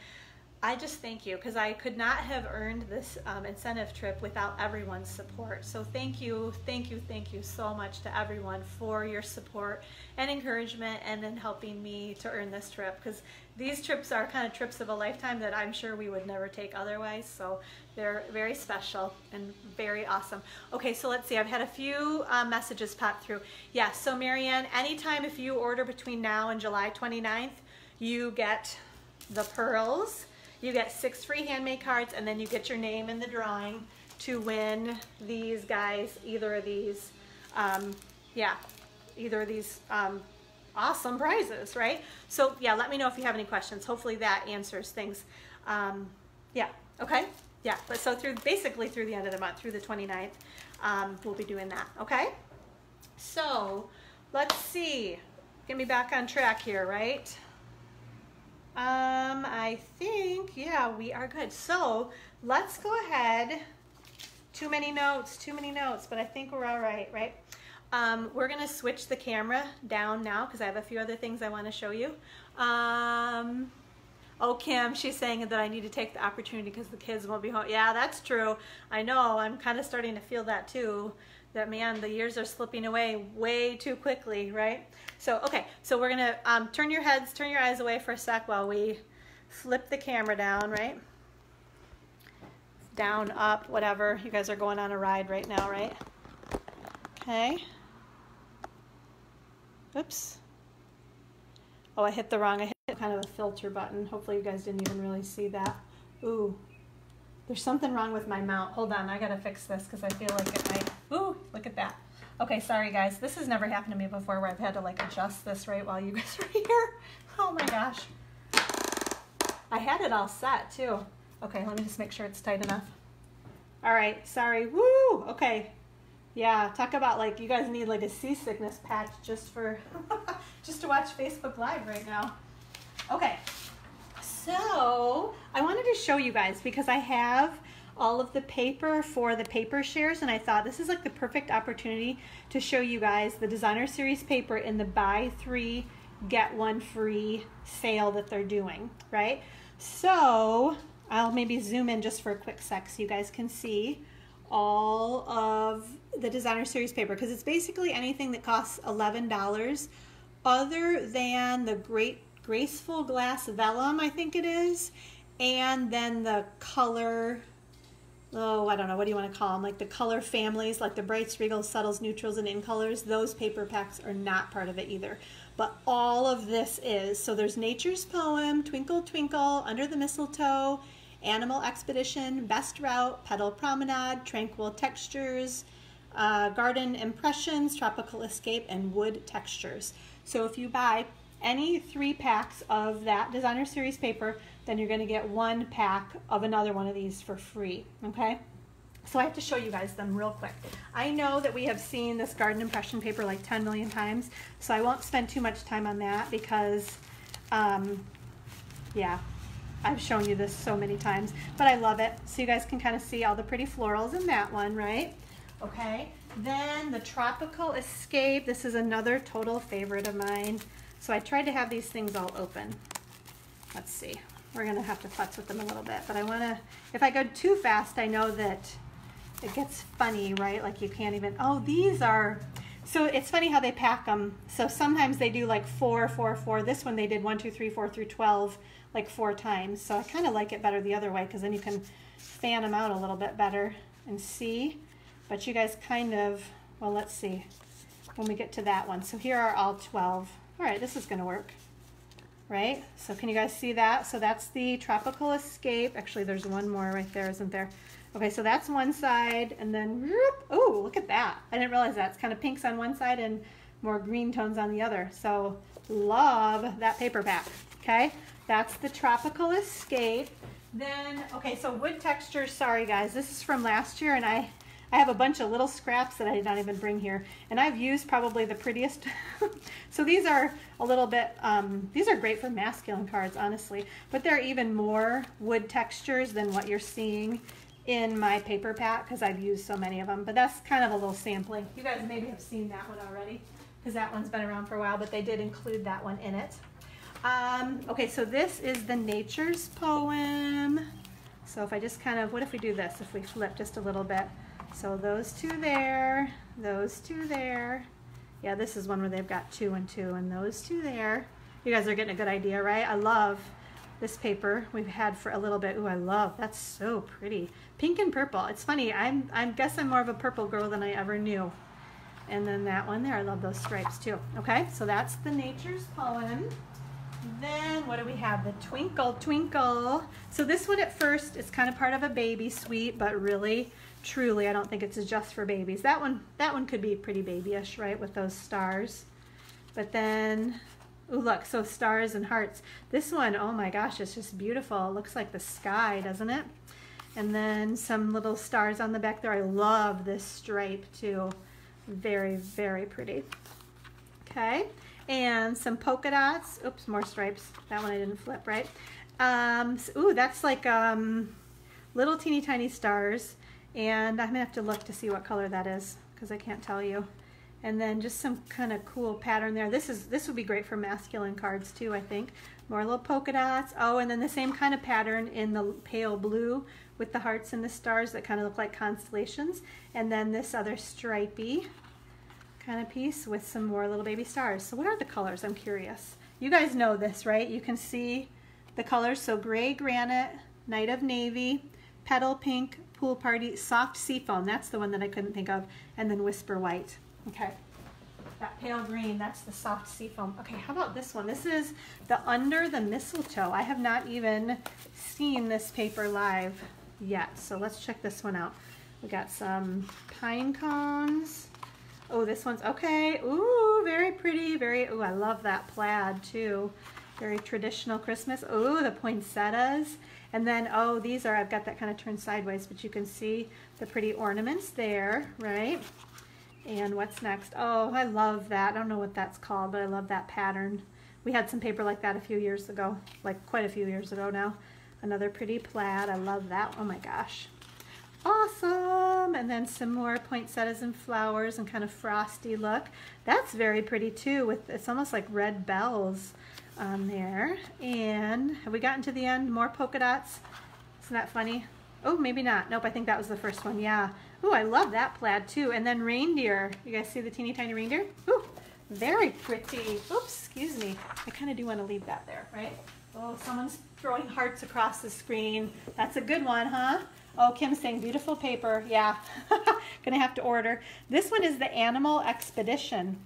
I just thank you, because I could not have earned this incentive trip without everyone's support. So thank you so much to everyone for your support and encouragement, and in helping me to earn this trip, because these trips are kind of trips of a lifetime that I'm sure we would never take otherwise. So they're very special and very awesome. Okay, so let's see, I've had a few messages pop through. Yeah, so Marianne, anytime if you order between now and July 29th, you get the pearls. You get 6 free handmade cards, and then you get your name in the drawing to win these guys, either of these, awesome prizes, right? So yeah, let me know if you have any questions. Hopefully that answers things. Yeah, okay? Yeah, but so basically through the end of the month, through the 29th, we'll be doing that, okay? So let's see, get me back on track here, right? I think, yeah, we are good. So let's go ahead. Too many notes, but I think we're all right, right? We're going to switch the camera down now because I have a few other things I want to show you. Oh, Kim, she's saying that I need to take the opportunity because the kids won't be home. Yeah, that's true. I know. I'm kind of starting to feel that too. That, man, the years are slipping away way too quickly, right? So, okay, so we're going to turn your eyes away for a sec while we flip the camera down, right? Down, up, whatever. You guys are going on a ride right now, right? Okay. Oops. Oh, I hit kind of a filter button. Hopefully you guys didn't even really see that. Ooh. There's something wrong with my mount. Hold on, I gotta fix this because I feel like it might. Ooh, look at that. Okay, sorry guys. This has never happened to me before where I've had to like adjust this right while you guys are here. Oh my gosh. I had it all set too. Okay, let me just make sure it's tight enough. All right, sorry. Woo! Okay. Yeah, talk about like you guys need like a seasickness patch just for just to watch Facebook Live right now. Okay. So I wanted to show you guys because I have all of the paper for the paper shares, and I thought this is like the perfect opportunity to show you guys the designer series paper in the buy 3 get 1 free sale that they're doing, right? So I'll maybe zoom in just for a quick sec so you guys can see all of the designer series paper, because it's basically anything that costs $11 other than the graceful glass vellum, I think it is, and then the color oh, I don't know, what do you want to call them? Like the color families, like the brights, regals, subtles, neutrals, and in colors. Those paper packs are not part of it either. But all of this is. So there's Nature's Poem, Twinkle Twinkle, Under the Mistletoe, Animal Expedition, Best Route, Petal Promenade, Tranquil Textures, Garden Impressions, Tropical Escape, and Wood Textures. So if you buy any 3 packs of that designer series paper, then you're going to get 1 pack of another one of these for free, okay? So I have to show you guys them real quick. I know that we have seen this garden impression paper like 10 million times, so I won't spend too much time on that because, yeah, I've shown you this so many times, but I love it. So you guys can kind of see all the pretty florals in that one, right? Okay, then the Tropical Escape. This is another total favorite of mine. So I tried to have these things all open. Let's see. We're going to have to futz with them a little bit, but I want to, if I go too fast, I know that it gets funny, right? Like you can't even, oh, these are, so it's funny how they pack them. So sometimes they do like 4, 4, 4. This one they did 1, 2, 3, 4 through 12 like 4 times. So I kind of like it better the other way because then you can fan them out a little bit better and see. But you guys kind of, well, let's see when we get to that one. So here are all 12. All right, this is going to work, right? So can you guys see that? So that's the Tropical Escape. Actually, there's one more right there, isn't there? Okay, so that's one side, and then, oh, look at that. I didn't realize that. It's kind of pinks on one side and more green tones on the other. So love that paper pack, okay? That's the Tropical Escape. Then, okay, so wood textures, sorry guys, this is from last year, and I have a bunch of little scraps that I did not even bring here, and I've used probably the prettiest. So these are a little bit, these are great for masculine cards, honestly, but they're even more wood textures than what you're seeing in my paper pack because I've used so many of them, but that's kind of a little sampling. You guys maybe have seen that one already because that one's been around for a while, but they did include that one in it. Okay, so this is the Nature's Poem. So if I just kind of, what if we do this, if we flip just a little bit? So those 2 there, those 2 there. Yeah, this is one where they've got 2 and 2, and those 2 there. You guys are getting a good idea, right? I love this paper we've had for a little bit. Ooh, I love, that's so pretty. Pink and purple. It's funny, I guess I'm more of a purple girl than I ever knew. And then that one there, I love those stripes too. Okay, so that's the Nature's Poem. Then what do we have? The Twinkle Twinkle. So this one at first is kind of part of a baby suite, but really, truly, I don't think it's just for babies. That one could be pretty babyish, right, with those stars. But then, ooh, look, so stars and hearts. This one, oh my gosh, it's just beautiful. It looks like the sky, doesn't it? And then some little stars on the back there. I love this stripe too. Very, very pretty. Okay, and some polka dots. Oops, more stripes. That one I didn't flip, right? Ooh, that's like little teeny tiny stars. And I'm gonna have to look to see what color that is because I can't tell you. And then just some kind of cool pattern there. This would be great for masculine cards too, I think. More little polka dots. Oh, and then the same kind of pattern in the pale blue with the hearts and the stars that kind of look like constellations. And then this other stripey kind of piece with some more little baby stars. So what are the colors? I'm curious. You guys know this, right? You can see the colors. So gray granite, night of navy, petal pink, pool party, soft seafoam. That's the one that I couldn't think of. And then whisper white. Okay. That pale green, that's the soft seafoam. Okay, how about this one? This is the Under the Mistletoe. I have not even seen this paper live yet, so let's check this one out. We got some pine cones. Oh, this one's okay. Ooh, very pretty. Ooh, I love that plaid too. Very traditional Christmas. Ooh, the poinsettias. And then, oh, these are, I've got that kind of turned sideways, but you can see the pretty ornaments there, right? And what's next? Oh, I love that. I don't know what that's called, but I love that pattern. We had some paper like that a few years ago, like quite a few years ago now. Another pretty plaid. I love that. Oh my gosh. Awesome. And then some more poinsettias and flowers and kind of frosty look. That's very pretty too. With it's almost like red bells on there. And have we gotten to the end? More polka dots. Isn't that funny? Oh, maybe not. Nope, I think that was the first one. Yeah. Oh, I love that plaid too. And then reindeer. You guys see the teeny tiny reindeer? Ooh, very pretty. Oops, excuse me. I kind of do want to leave that there, right? Oh, someone's throwing hearts across the screen. That's a good one, huh? Oh, Kim's saying beautiful paper. Yeah, gonna have to order. This one is the Animal Expedition.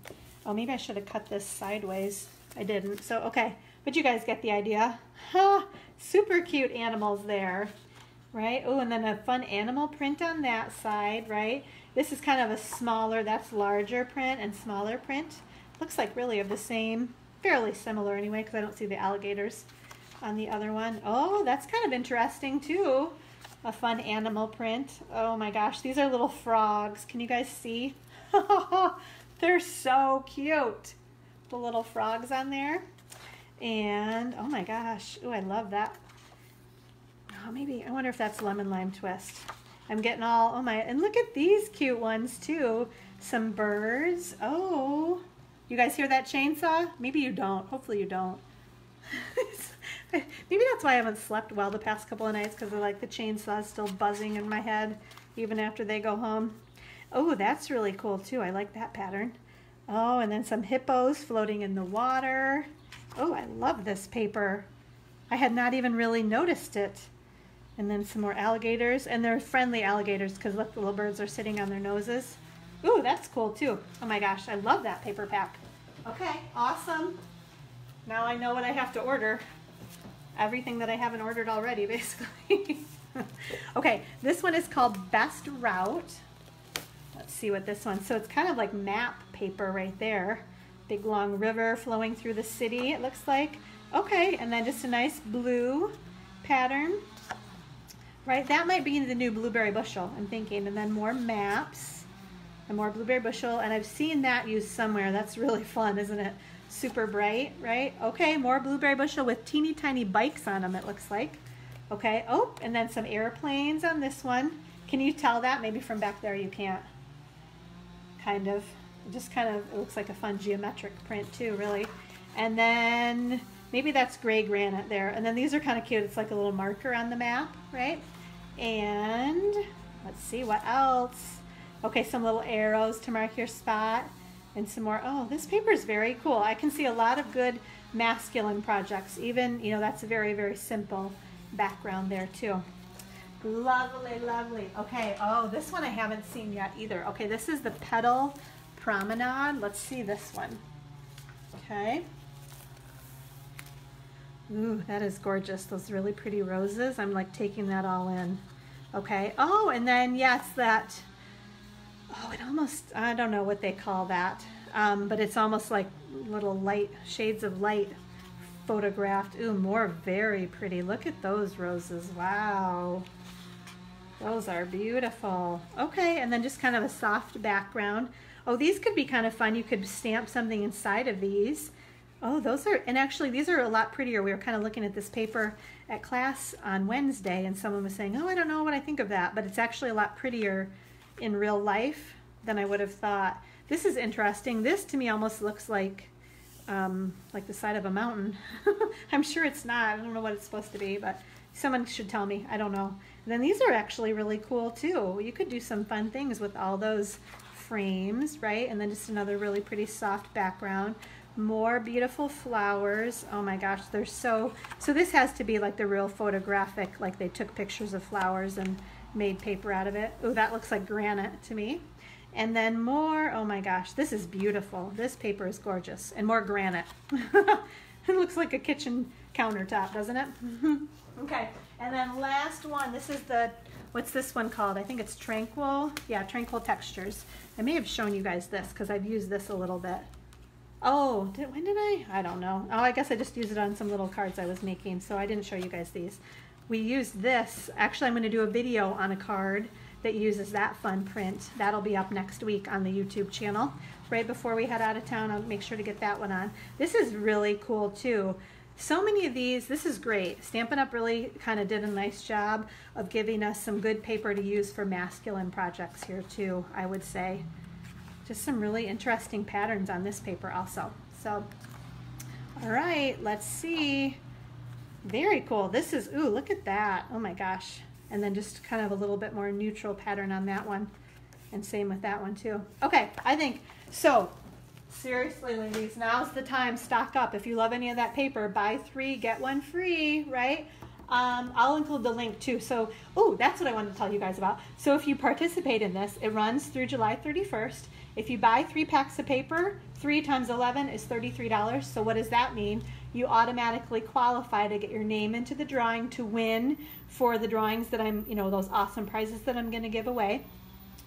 Oh, maybe I should have cut this sideways. I didn't, so okay. But you guys get the idea. Huh, super cute animals there, right? Oh, and then a fun animal print on that side, right? This is kind of a smaller, that's larger print and smaller print. Looks like really of the same, fairly similar anyway, because I don't see the alligators on the other one. Oh, that's kind of interesting too. A fun animal print. Oh my gosh, these are little frogs. Can you guys see? They're so cute. The little frogs on there. And oh my gosh, oh, I love that. Oh, maybe, I wonder if that's lemon lime twist. I'm getting all, oh my, and look at these cute ones too. Some birds. Oh, you guys hear that chainsaw? Maybe you don't. Hopefully you don't. Maybe that's why I haven't slept well the past couple of nights, because like the chainsaw is still buzzing in my head even after they go home. Oh, that's really cool too. I like that pattern. Oh, and then some hippos floating in the water. Oh, I love this paper. I had not even really noticed it. And then some more alligators, and they're friendly alligators because look, the little birds are sitting on their noses. Ooh, that's cool too. Oh my gosh, I love that paper pack. Okay, awesome. Now I know what I have to order. Everything that I haven't ordered already, basically. Okay, this one is called Best Route. Let's see what this one, so it's kind of like map paper right there. Big long river flowing through the city, it looks like. Okay, and then just a nice blue pattern. Right, that might be the new blueberry bushel, I'm thinking. And then more maps and more blueberry bushel, and I've seen that used somewhere. That's really fun, isn't it? Super bright, right? Okay, more blueberry bushel with teeny tiny bikes on them, it looks like. Okay, oh, and then some airplanes on this one. Can you tell that? Maybe from back there you can't. Kind of, just kind of, it looks like a fun geometric print too, really. And then maybe that's gray granite there. And then these are kind of cute. It's like a little marker on the map, right? And let's see what else. Okay, some little arrows to mark your spot. And some more, oh, this paper is very cool. I can see a lot of good masculine projects. Even, you know, that's a very, very simple background there too. Lovely, lovely. Okay, oh, this one I haven't seen yet either. Okay, this is the Petal Promenade. Let's see this one. Okay. Ooh, that is gorgeous. Those really pretty roses. I'm like taking that all in. Okay, oh, and then, yes, that, oh, it almost, I don't know what they call that, but it's almost like little light, shades of light photographed. Ooh, more very pretty. Look at those roses. Wow. Those are beautiful. Okay, and then just kind of a soft background. Oh, these could be kind of fun. You could stamp something inside of these. Oh, those are, and actually these are a lot prettier. We were kind of looking at this paper at class on Wednesday, and someone was saying, oh, I don't know what I think of that, but it's actually a lot prettier in real life than I would have thought. This is interesting. This to me almost looks like the side of a mountain. I'm sure it's not. I don't know what it's supposed to be, but someone should tell me. I don't know. And then these are actually really cool too. You could do some fun things with all those frames, right? And then just another really pretty soft background. More beautiful flowers. Oh my gosh, they're so this has to be like the real photographic, like they took pictures of flowers and made paper out of it. Oh, that looks like granite to me. And then more, oh my gosh, this is beautiful. This paper is gorgeous. And more granite. It looks like a kitchen countertop, doesn't it? Okay, and then last one, this is the, what's this one called? I think it's Tranquil. Yeah, Tranquil Textures. I may have shown you guys this because I've used this a little bit. Oh, when did I? I don't know. Oh, I guess I just used it on some little cards I was making, so I didn't show you guys these. We used this. Actually, I'm going to do a video on a card that uses that fun print. That'll be up next week on the YouTube channel. Right before we head out of town, I'll make sure to get that one on. This is really cool too. So many of these, this is great. Stampin' Up! Really kind of did a nice job of giving us some good paper to use for masculine projects here too, I would say. Just some really interesting patterns on this paper also. So, all right, let's see. Very cool. This is, ooh, look at that. Oh my gosh. And then just kind of a little bit more neutral pattern on that one. And same with that one too. Okay, I think, so seriously ladies, now's the time, stock up. If you love any of that paper, buy 3, get 1 free, right? I'll include the link too. So, oh, that's what I wanted to tell you guys about. So if you participate in this, it runs through July 31st. If you buy 3 packs of paper, 3 times 11 is $33. So what does that mean? You automatically qualify to get your name into the drawing to win for the drawings that I'm, you know, those awesome prizes that I'm going to give away.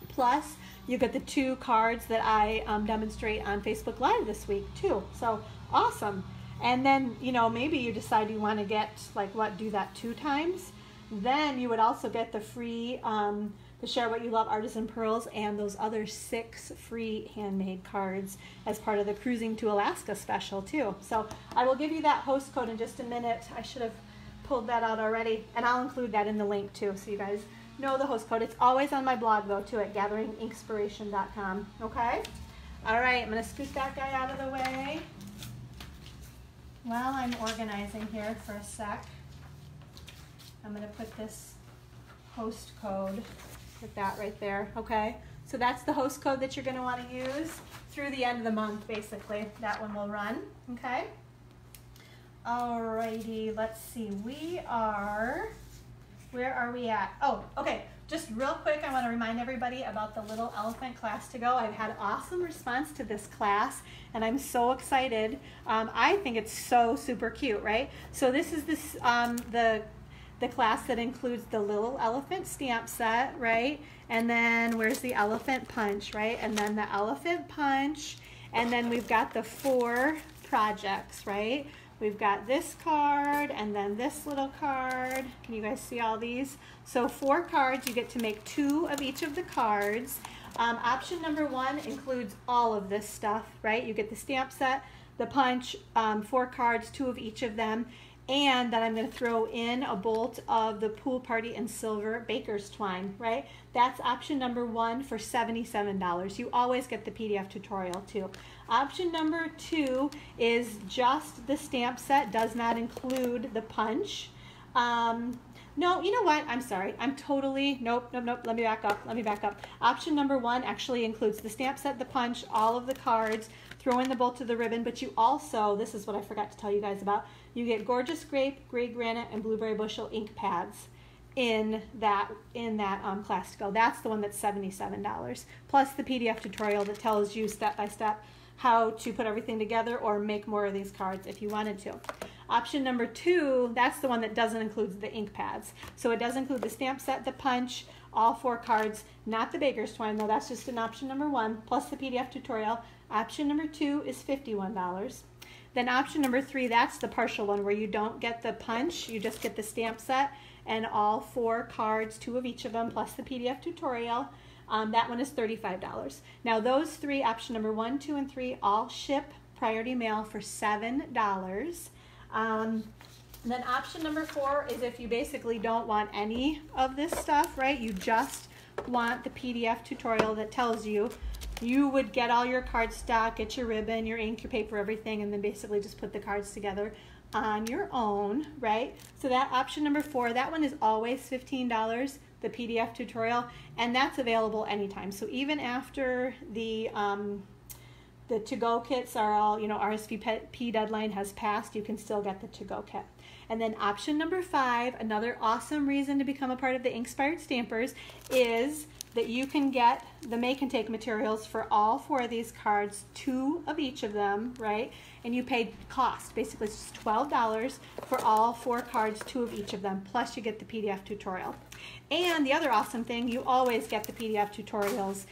Plus, you get the 2 cards that I demonstrate on Facebook Live this week too. So awesome. And then, you know, maybe you decide you want to get, like, what, do that 2 times. Then you would also get the free, the Share What You Love Artisan Pearls and those other 6 free handmade cards as part of the Cruising to Alaska special too. So I will give you that host code in just a minute. I should have pulled that out already. And I'll include that in the link too, so you guys know the host code. It's always on my blog though too, at gatheringinkspiration.com. Okay? All right, I'm going to scoot that guy out of the way while I'm organizing here for a sec. I'm going to put this host code, put that right there, okay? So that's the host code that you're going to want to use through the end of the month, basically. That one will run, okay? Alrighty, let's see. Where are we at? Oh, okay. Just real quick, I want to remind everybody about the Little Elephant class to go. I've had awesome response to this class, and I'm so excited. I think it's so super cute, right? So this is the class that includes the Little Elephant stamp set, right? And then where's the elephant punch, right? And then the elephant punch, and then we've got the 4 projects, right? We've got this card and then this little card. Can you guys see all these? So 4 cards, you get to make 2 of each of the cards. Option number 1 includes all of this stuff, right? You get the stamp set, the punch, 4 cards, 2 of each of them, and then I'm going to throw in a bolt of the Pool Party and Silver Baker's Twine, right? That's option number 1 for $77. You always get the PDF tutorial too. Option number 2 is just the stamp set, does not include the punch. No, you know what? I'm sorry. Nope. Let me back up. Option number 1 actually includes the stamp set, the punch, all of the cards, throw in the bolt of the ribbon, but you also, this is what I forgot to tell you guys about, you get Gorgeous Grape, Gray Granite, and Blueberry Bushel ink pads in that class to go. That's the one that's $77, plus the PDF tutorial that tells you step by step how to put everything together or make more of these cards if you wanted to. Option number 2, that's the one that doesn't include the ink pads. So it does include the stamp set, the punch, all 4 cards, not the Baker's Twine though, that's just an option number 1, plus the PDF tutorial. Option number 2 is $51. Then option number 3, that's the partial one where you don't get the punch, you just get the stamp set and all 4 cards, 2 of each of them, plus the PDF tutorial. That one is $35. Now those 3, option number 1, 2, and 3, all ship priority mail for $7. Then option number 4 is if you basically don't want any of this stuff, right? You just want the PDF tutorial that tells you you would get all your cardstock, get your ribbon, your ink, your paper, everything, and then basically just put the cards together on your own, right? So that option number 4, that one is always $15, the PDF tutorial, and that's available anytime. So even after the to-go kits are all, you know, RSVP deadline has passed, you can still get the to-go kit. And then option number 5, another awesome reason to become a part of the Inkspired Stampers is that you can get the make and take materials for all 4 of these cards, 2 of each of them, right? And you pay cost, basically it's just $12 for all 4 cards, 2 of each of them, plus you get the PDF tutorial. And the other awesome thing, you always get the PDF tutorials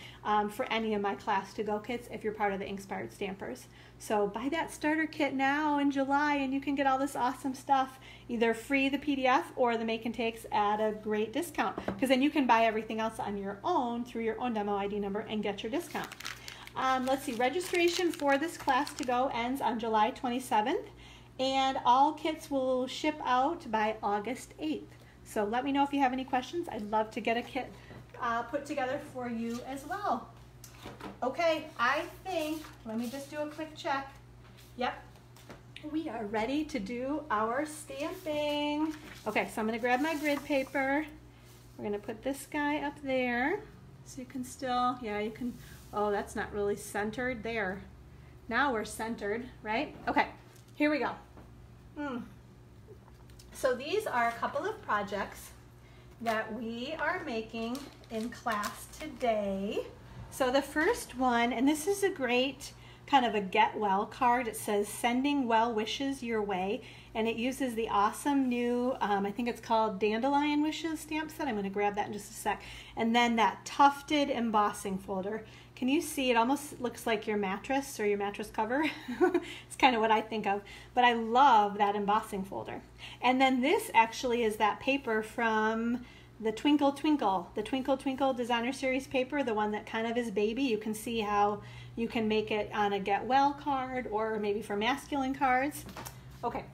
for any of my class to-go kits if you're part of the Inkspired Stampers. So buy that starter kit now in July and you can get all this awesome stuff, either free the PDF or the make and takes at a great discount, because then you can buy everything else on your own through your own demo ID number and get your discount. Let's see, registration for this class to go ends on July 27th and all kits will ship out by August 8th. So let me know if you have any questions. I'd love to get a kit put together for you as well. Okay, I think, let me just do a quick check. Yep, we are ready to do our stamping. Okay, so I'm going to grab my grid paper. We're going to put this guy up there so you can still, yeah, you can, oh, that's not really centered there. Now we're centered, right? Okay, here we go. So these are a couple of projects that we are making in class today. So the first one, and this is a great kind of a get well card. It says sending well wishes your way, and it uses the awesome new, I think it's called Dandelion Wishes stamp set. I'm going to grab that in just a sec. And then that Tufted embossing folder. Can you see? It almost looks like your mattress or your mattress cover. It's kind of what I think of, but I love that embossing folder. And then this actually is that paper from the Twinkle Twinkle Designer Series paper, the one that kind of is baby. You can see how you can make it on a get well card or maybe for masculine cards. Okay,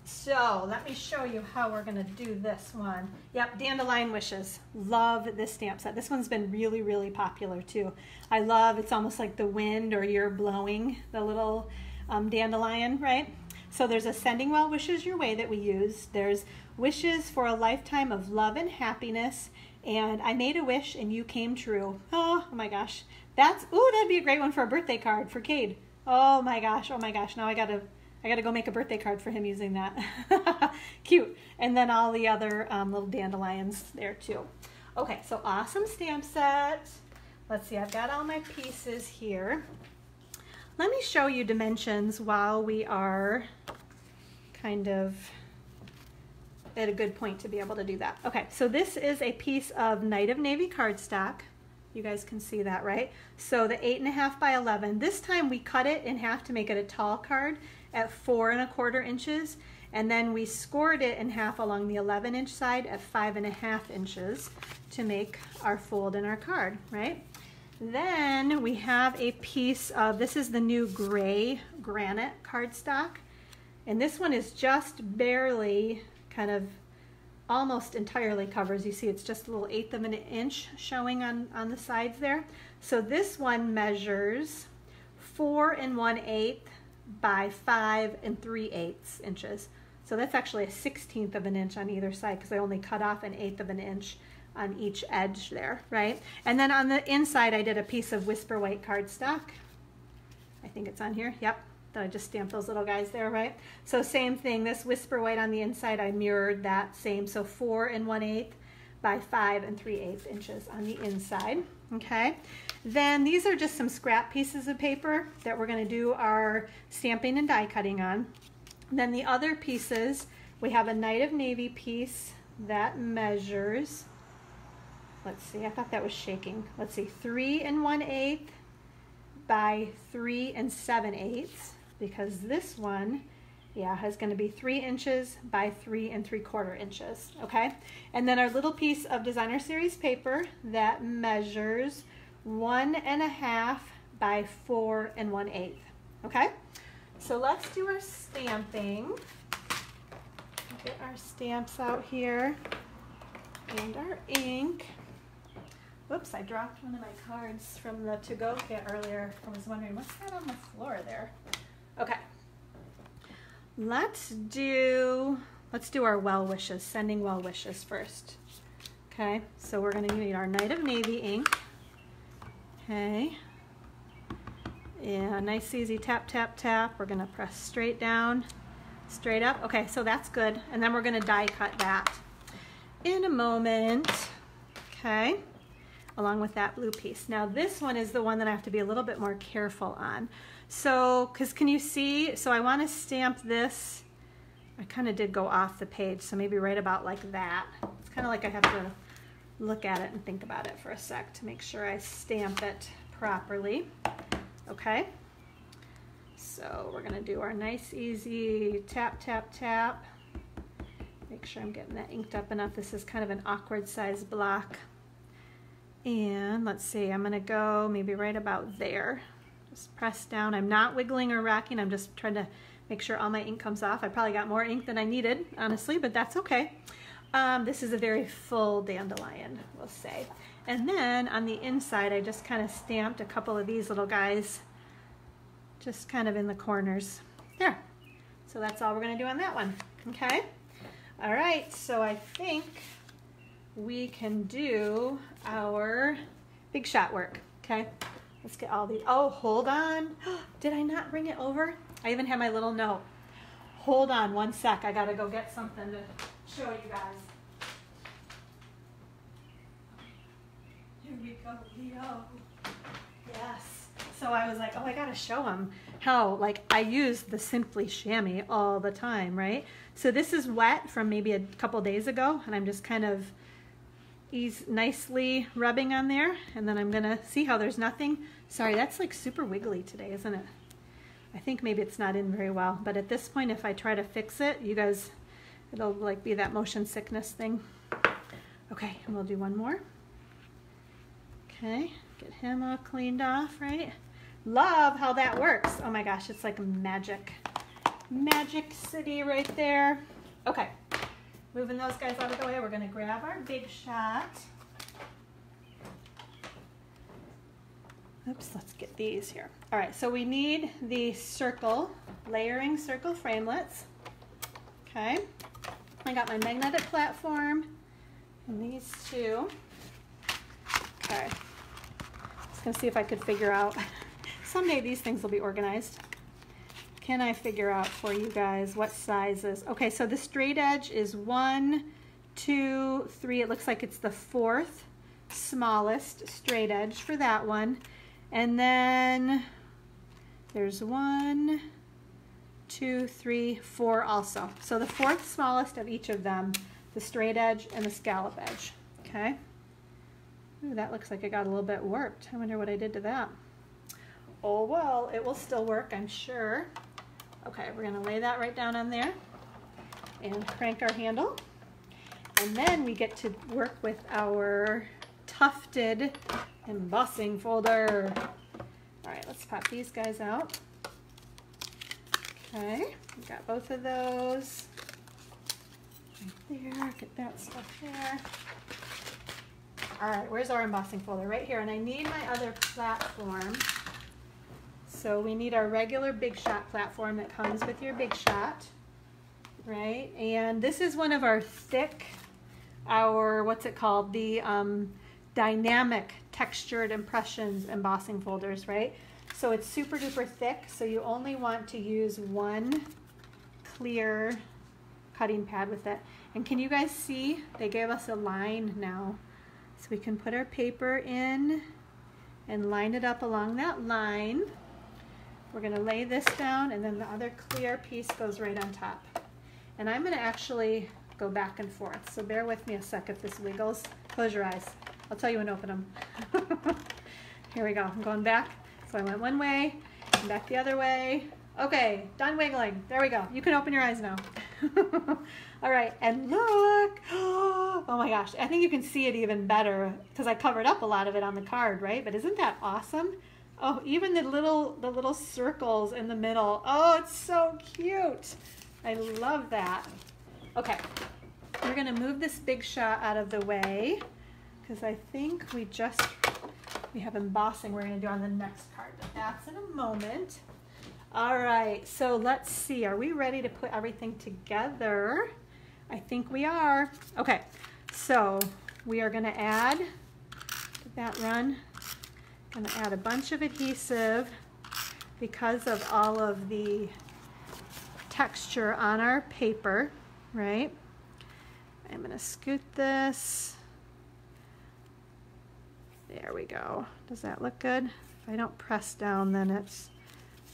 so let me show you how we're gonna do this one. Yep, Dandelion Wishes. Love this stamp set. This one's been really, really popular too. I love, it's almost like the wind or you're blowing the little dandelion, right? So there's a sending well wishes your way that we use. There's wishes for a lifetime of love and happiness. And I made a wish and you came true. Oh my gosh. Ooh, that'd be a great one for a birthday card for Cade. Oh my gosh. Now I gotta go make a birthday card for him using that. Cute. And then all the other little dandelions there too. Okay, so awesome stamp set. Let's see, I've got all my pieces here. Let me show you dimensions while we are kind of at a good point to be able to do that. Okay, so this is a piece of Night of Navy cardstock. You guys can see that, right? So the 8.5 by 11. This time we cut it in half to make it a tall card at 4 1/4 inches, and then we scored it in half along the 11-inch side at 5.5 inches to make our fold in our card, right? Then we have a piece of, this is the new gray granite cardstock, and this one is just barely kind of almost entirely covers. You see it's just a little 1/8 of an inch showing on the sides there. So this one measures 4 1/8 by 5 3/8 inches. So that's actually a 1/16 of an inch on either side because I only cut off 1/8 of an inch on each edge there, right? And then on the inside I did a piece of Whisper White cardstock. I think it's on here, yep. Then I just stamped those little guys there, right? So same thing, this Whisper White on the inside, I mirrored that same. So 4 1/8 by 5 3/8 inches on the inside, okay? Then these are just some scrap pieces of paper that we're gonna do our stamping and die cutting on. Then the other pieces, we have a Night of Navy piece that measures, let's see, I thought that was shaking. Let's see, 3 1/8 by 3 7/8, because this one, yeah, is going to be 3 inches by 3 3/4 inches, okay? And then our little piece of Designer Series paper that measures 1 1/2 by 4 1/8, okay? So let's do our stamping. Get our stamps out here and our ink. Whoops, I dropped one of my cards from the to-go kit earlier. I was wondering, what's that on the floor there? Okay. Let's do our well wishes, sending well wishes first. Okay, so we're gonna need our Night of Navy ink. Okay. Yeah, nice easy tap, tap, tap. We're gonna press straight down, straight up. Okay, so that's good. And then we're gonna die cut that in a moment. Okay. Along with that blue piece. Now this one is the one that I have to be a little bit more careful on. So, because can you see, so I want to stamp this, I kind of did go off the page, so maybe right about like that. It's kind of like I have to look at it and think about it for a sec to make sure I stamp it properly. Okay, so we're going to do our nice easy tap, tap, tap. Make sure I'm getting that inked up enough. This is kind of an awkward size block. And let's see, I'm gonna go maybe right about there. Just press down. I'm not wiggling or rocking. I'm just trying to make sure all my ink comes off. I probably got more ink than I needed, honestly, but that's okay. This is a very full dandelion, we'll say. And then on the inside, I just kind of stamped a couple of these little guys, just kind of in the corners. There. So that's all we're gonna do on that one, okay? All right, so I think we can do our big shot work, okay? Let's get all these, oh, hold on. Did I not bring it over? I even have my little note. hold on one sec. I gotta go get something to show you guys. Here we go, Leo. Yes. So I was like, oh, I gotta show them how, like, I use the Simply Chamois all the time, right? So this is wet from maybe a couple days ago, and I'm just kind of nicely rubbing on there, and then I'm gonna see how there's nothing. Sorry, that's like super wiggly today, isn't it? I think maybe it's not in very well, but at this point, if I try to fix it, you guys, it'll like be that motion sickness thing. Okay, and we'll do one more. Okay, get him all cleaned off, right? Love how that works. Oh my gosh, it's like magic. Magic City right there. Okay, moving those guys out of the way, we're gonna grab our big shot. Oops, let's get these here. All right, so we need the circle, layering circle framelits. Okay, I got my magnetic platform and these two. Okay, just gonna see if I could figure out, someday these things will be organized. Can I figure out for you guys what sizes? Okay, so the straight edge is 1, 2, 3. It looks like it's the 4th smallest straight edge for that one. And then there's 1, 2, 3, 4 also. So the 4th smallest of each of them, the straight edge and the scallop edge, okay? Ooh, that looks like it got a little bit warped. I wonder what I did to that. Oh, well, it will still work, I'm sure. Okay, we're gonna lay that right down on there and crank our handle. And then we get to work with our Tufted embossing folder. All right, let's pop these guys out. Okay, we got both of those right there. Get that stuff there. All right, where's our embossing folder? Right here, and I need my other platform. So we need our regular Big Shot platform that comes with your Big Shot, right? And this is one of our thick, what's it called? The dynamic textured impressions embossing folders, right? So it's super duper thick, so you only want to use one clear cutting pad with it. And can you guys see? They gave us a line now. So we can put our paper in and line it up along that line. We're gonna lay this down, and then the other clear piece goes right on top. And I'm gonna actually go back and forth, so bear with me a sec if this wiggles. Close your eyes. I'll tell you when to open them. Here we go, I'm going back. So I went one way, and back the other way. Okay, done wiggling. There we go. You can open your eyes now. All right, and look. Oh my gosh, I think you can see it even better because I covered up a lot of it on the card, right? But isn't that awesome? Oh, even the little circles in the middle. Oh, it's so cute. I love that. Okay, we're gonna move this Big Shot out of the way because I think we have embossing we're gonna do on the next card, but that's in a moment. All right, so let's see. Are we ready to put everything together? I think we are. Okay, so we are gonna add, did that run? Gonna add a bunch of adhesive because of all of the texture on our paper, right? I'm gonna scoot this. There we go. Does that look good? If I don't press down, then it's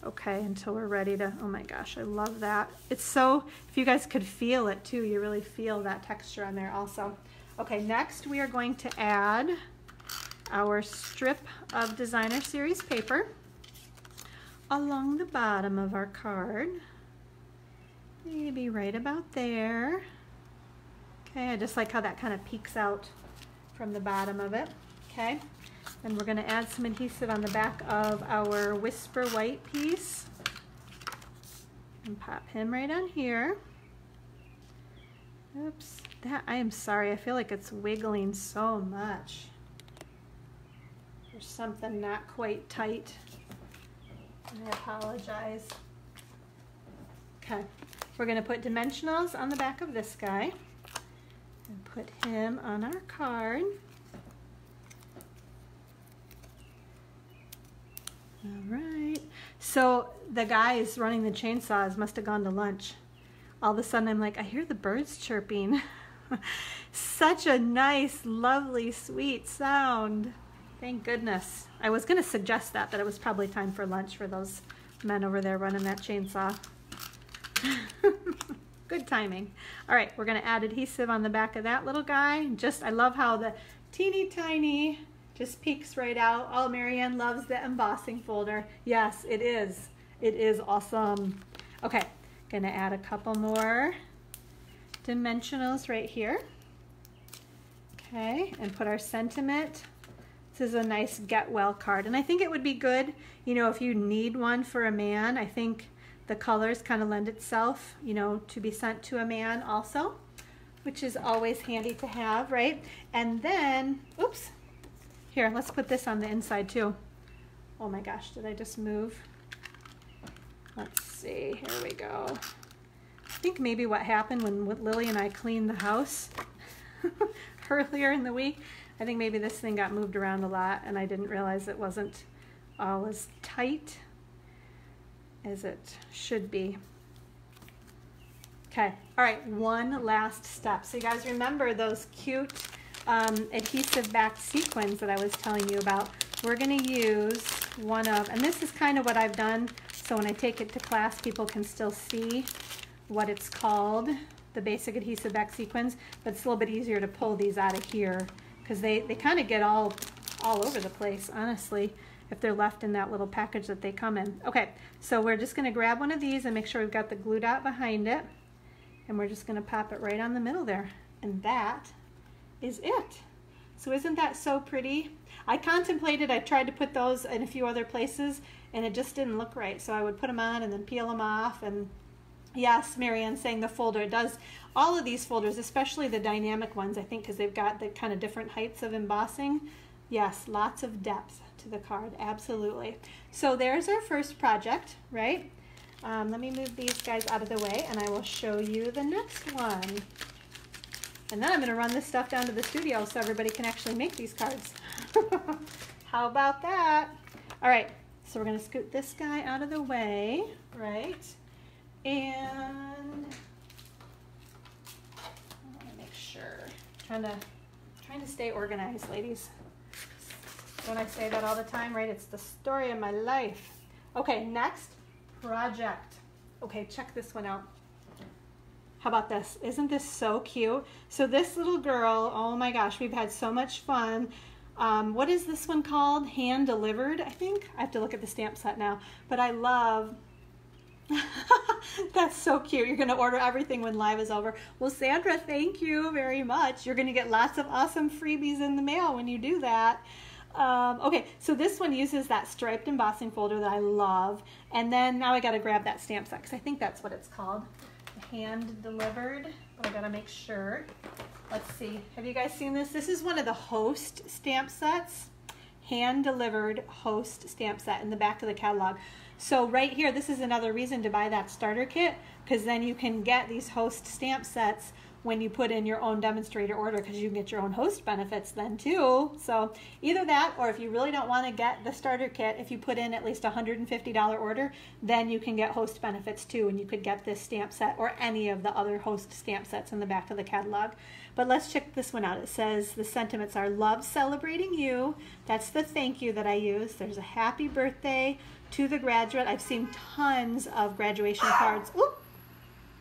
okay until we're ready to, oh my gosh, I love that. It's so, if you guys could feel it too, you really feel that texture on there also. Okay, next we are going to add our strip of Designer Series paper along the bottom of our card. Maybe right about there. Okay, I just like how that kind of peeks out from the bottom of it. Okay, and we're going to add some adhesive on the back of our Whisper White piece and pop him right on here. Oops, I am sorry, I feel like it's wiggling so much. There's something not quite tight. I apologize. Okay, we're going to put dimensionals on the back of this guy and put him on our card. All right, so the guys running the chainsaws must have gone to lunch all of a sudden I'm like, I hear the birds chirping. Such a nice, lovely, sweet sound. Thank goodness. I was going to suggest that, but it was probably time for lunch for those men over there running that chainsaw. Good timing. All right, we're going to add adhesive on the back of that little guy. I love how the teeny tiny just peeks right out. Oh, Marianne loves the embossing folder. Yes, it is. It is awesome. Okay, going to add a couple more dimensionals right here. Okay, and put our sentiment. This is a nice get well card, and I think it would be good, you know, if you need one for a man. I think the colors kind of lend itself, you know, to be sent to a man also, which is always handy to have, right? And then, oops, here, let's put this on the inside too. Oh my gosh, did I just move? Let's see, here we go. I think maybe what happened when Lily and I cleaned the house earlier in the week, I think maybe this thing got moved around a lot and I didn't realize it wasn't all as tight as it should be. Okay, all right, one last step. So you guys remember those cute adhesive backed sequins that I was telling you about? We're gonna use one of, and this is kind of what I've done, so when I take it to class, people can still see what it's called, the basic adhesive back sequins, but it's a little bit easier to pull these out of here because they kind of get all over the place, honestly, if they're left in that little package that they come in. Okay, so we're just going to grab one of these and make sure we've got the glue dot behind it, and we're just going to pop it right on the middle there, and that is it. So isn't that so pretty? I contemplated, I tried to put those in a few other places, and it just didn't look right, so I would put them on and then peel them off. And yes, Marianne's saying the folder, it does. All of these folders, especially the dynamic ones, I think because they've got the kind of different heights of embossing. Yes, lots of depth to the card, absolutely. So there's our first project, right? Let me move these guys out of the way and I will show you the next one. And then I'm going to run this stuff down to the studio so everybody can actually make these cards. How about that? All right, so we're going to scoot this guy out of the way, right? And I want to make sure, trying to stay organized, ladies. Don't I say that all the time, right? It's the story of my life. Okay, next project. Okay, check this one out. How about this? Isn't this so cute? So this little girl, oh my gosh, we've had so much fun. What is this one called? Hand delivered, I think. I have to look at the stamp set now, but I love that's so cute. You're going to order everything when live is over. Well, Sandra, thank you very much. You're going to get lots of awesome freebies in the mail when you do that. Okay, so this one uses that striped embossing folder that I love. And then now I got to grab that stamp set because I think that's what it's called. Hand delivered, but I got to make sure. Let's see. Have you guys seen this? This is one of the host stamp sets. Hand delivered host stamp set in the back of the catalog. So right here, this is another reason to buy that starter kit, because then you can get these host stamp sets when you put in your own demonstrator order, because you can get your own host benefits then too. So either that, or if you really don't want to get the starter kit, if you put in at least a $150 order, then you can get host benefits too, and you could get this stamp set or any of the other host stamp sets in the back of the catalog. But let's check this one out. It says the sentiments are love celebrating you. That's the thank you that I use. There's a happy birthday to the graduate. I've seen tons of graduation cards. Ooh.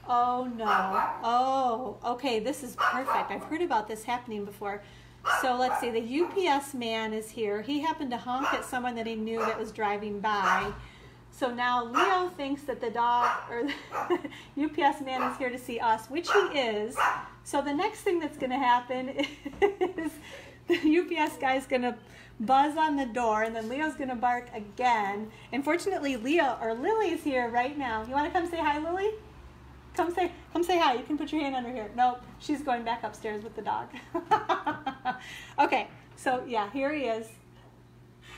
Oh no. Oh, okay, this is perfect. I've heard about this happening before. So let's see, the UPS man is here. He happened to honk at someone that he knew that was driving by. So now Leo thinks that the dog, or the UPS man is here to see us, which he is. So the next thing that's gonna happen is the UPS guy is gonna buzz on the door, and then Leo's gonna bark again. And fortunately, Lily's here right now. You wanna come say hi, Lily? Come say hi. You can put your hand under here. Nope, she's going back upstairs with the dog. Okay, so yeah, here he is.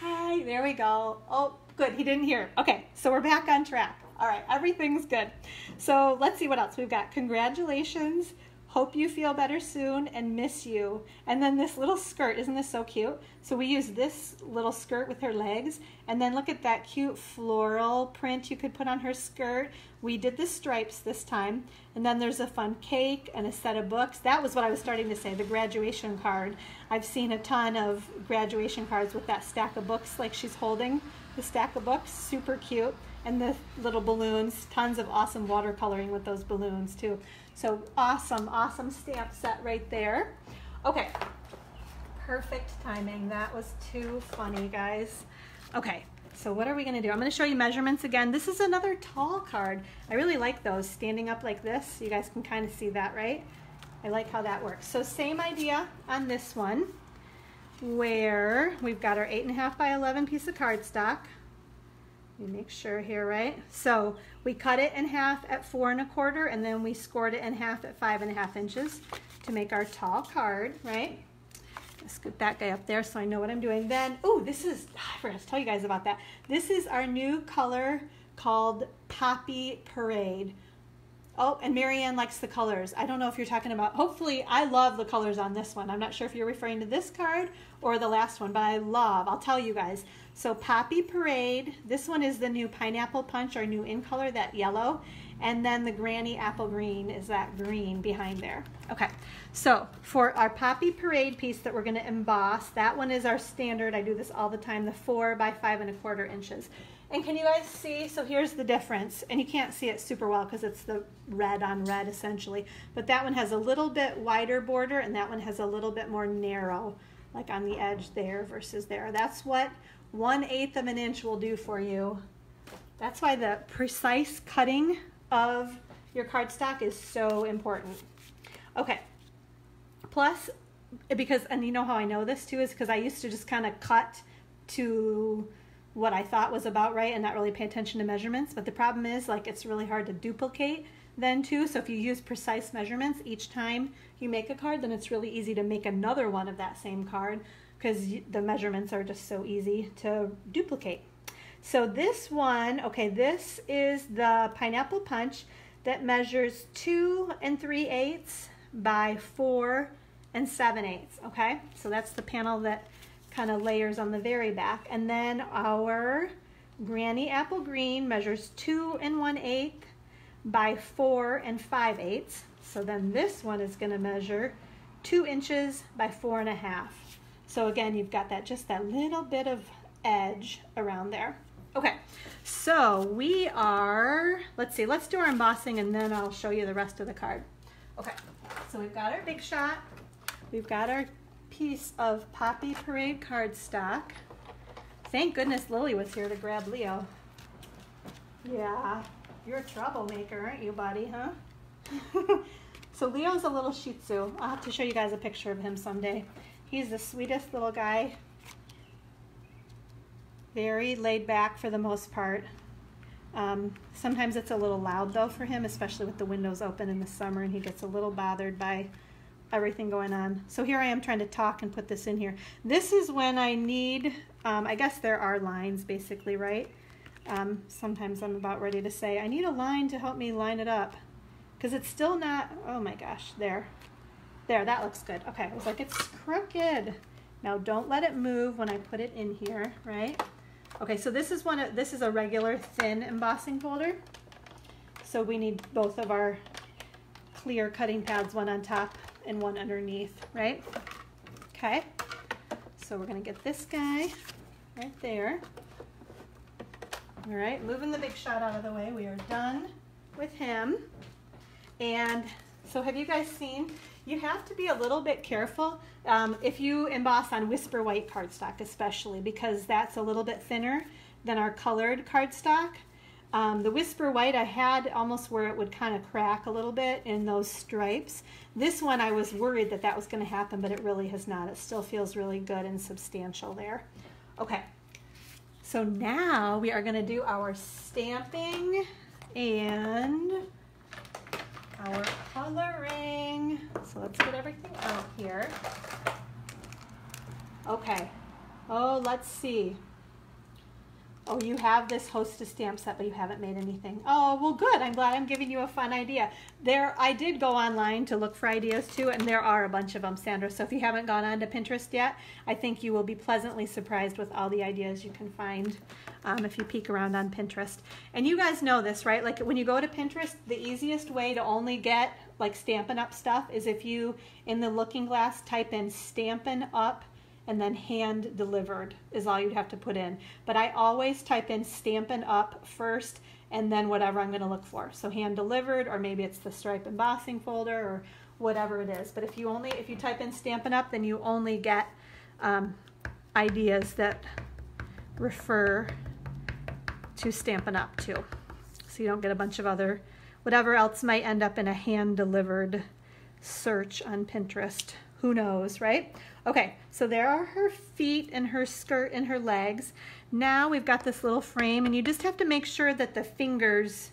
Hi, there we go. Oh, good, he didn't hear. Okay, so we're back on track. All right, everything's good. So let's see what else we've got. Congratulations, hope you feel better soon and miss you. And then this little skirt, isn't this so cute? So we use this little skirt with her legs, and then look at that cute floral print you could put on her skirt. We did the stripes this time, and then there's a fun cake and a set of books. That was what I was starting to say, the graduation card. I've seen a ton of graduation cards with that stack of books, like she's holding the stack of books, super cute. And the little balloons, tons of awesome watercoloring with those balloons too. So awesome, awesome stamp set right there. Okay, perfect timing. That was too funny, guys. Okay, so what are we gonna do? I'm gonna show you measurements again. This is another tall card. I really like those, standing up like this. You guys can kind of see that, right? I like how that works. So same idea on this one, where we've got our 8.5 by 11 piece of cardstock. Let me make sure here, right? So we cut it in half at 4 1/4, and then we scored it in half at 5 1/2 inches to make our tall card, right? Let's scoot that guy up there so I know what I'm doing. Then, oh, this is, I forgot to tell you guys about that. This is our new color called Poppy Parade. Oh, and Marianne likes the colors. I don't know if you're talking about, hopefully I love the colors on this one. I'm not sure if you're referring to this card or the last one, but I'll tell you guys. So Poppy Parade, this one is the new Pineapple Punch, our new in color, that yellow. And then the Granny Apple Green is that green behind there. Okay, so for our Poppy Parade piece that we're gonna emboss, that one is our standard, I do this all the time, the 4 by 5 1/4 inches. And can you guys see? So here's the difference. And you can't see it super well because it's the red on red essentially. But that one has a little bit wider border and that one has a little bit more narrow, like on the edge there versus there. That's what 1/8 of an inch will do for you. That's why the precise cutting of your cardstock is so important. Okay. Plus, because, and you know how I know this too, is because I used to just kind of cut to what I thought was about right and not really pay attention to measurements. But the problem is, like, it's really hard to duplicate then too. So if you use precise measurements each time you make a card, then it's really easy to make another one of that same card because the measurements are just so easy to duplicate. So this one, okay, this is the Pineapple Punch that measures 2 3/8 by 4 7/8, okay? So that's the panel that kind of layers on the very back. And then our Granny Apple Green measures 2 1/8 by 4 5/8. So then this one is going to measure 2 inches by 4 1/2. So again, you've got that, just that little bit of edge around there. Okay, so we are, let's see, let's do our embossing and then I'll show you the rest of the card. Okay, so we've got our big shot, we've got our piece of Poppy Parade cardstock. Thank goodness Lily was here to grab Leo. Yeah, you're a troublemaker, aren't you, buddy, huh? So Leo's a little Shih Tzu. I'll have to show you guys a picture of him someday. He's the sweetest little guy. Very laid back for the most part. Sometimes it's a little loud though for him, especially with the windows open in the summer, and he gets a little bothered by everything going on. So here I am trying to talk and put this in here. This is when I need, I guess there are lines basically, right? Sometimes I'm about ready to say, I need a line to help me line it up. Because it's still not, oh my gosh, there. There, that looks good. Okay, I was like, it's crooked. Now don't let it move when I put it in here, right? Okay, so this is this is a regular thin embossing folder. So we need both of our clear cutting pads, one on top and one underneath, right? Okay, so we're gonna get this guy right there. All right, moving the big shot out of the way. We are done with him. And so have you guys seen, you have to be a little bit careful if you emboss on Whisper White cardstock especially, because that's a little bit thinner than our colored cardstock. The Whisper White I had almost where it would kind of crack a little bit in those stripes. This one I was worried that that was going to happen, but it really has not. It still feels really good and substantial there. Okay, so now we are going to do our stamping and our coloring. So let's get everything out here. Okay. Oh, let's see. Oh, you have this Hostess stamp set, but you haven't made anything. Oh, well, good. I'm glad I'm giving you a fun idea. I did go online to look for ideas too, and there are a bunch of them, Sandra. So if you haven't gone on to Pinterest yet, I think you will be pleasantly surprised with all the ideas you can find if you peek around on Pinterest. And you guys know this, right? Like when you go to Pinterest, the easiest way to only get like Stampin' Up stuff is if you, in the looking glass, type in Stampin' Up and then hand delivered is all you'd have to put in. But I always type in Stampin' Up first and then whatever I'm gonna look for. So hand delivered, or maybe it's the stripe embossing folder or whatever it is. But if you type in Stampin' Up, then you only get ideas that refer to Stampin' Up too. So you don't get a bunch of other, whatever else might end up in a hand delivered search on Pinterest. Who knows, right? Okay, so there are her feet and her skirt and her legs. Now we've got this little frame, and you just have to make sure that the fingers,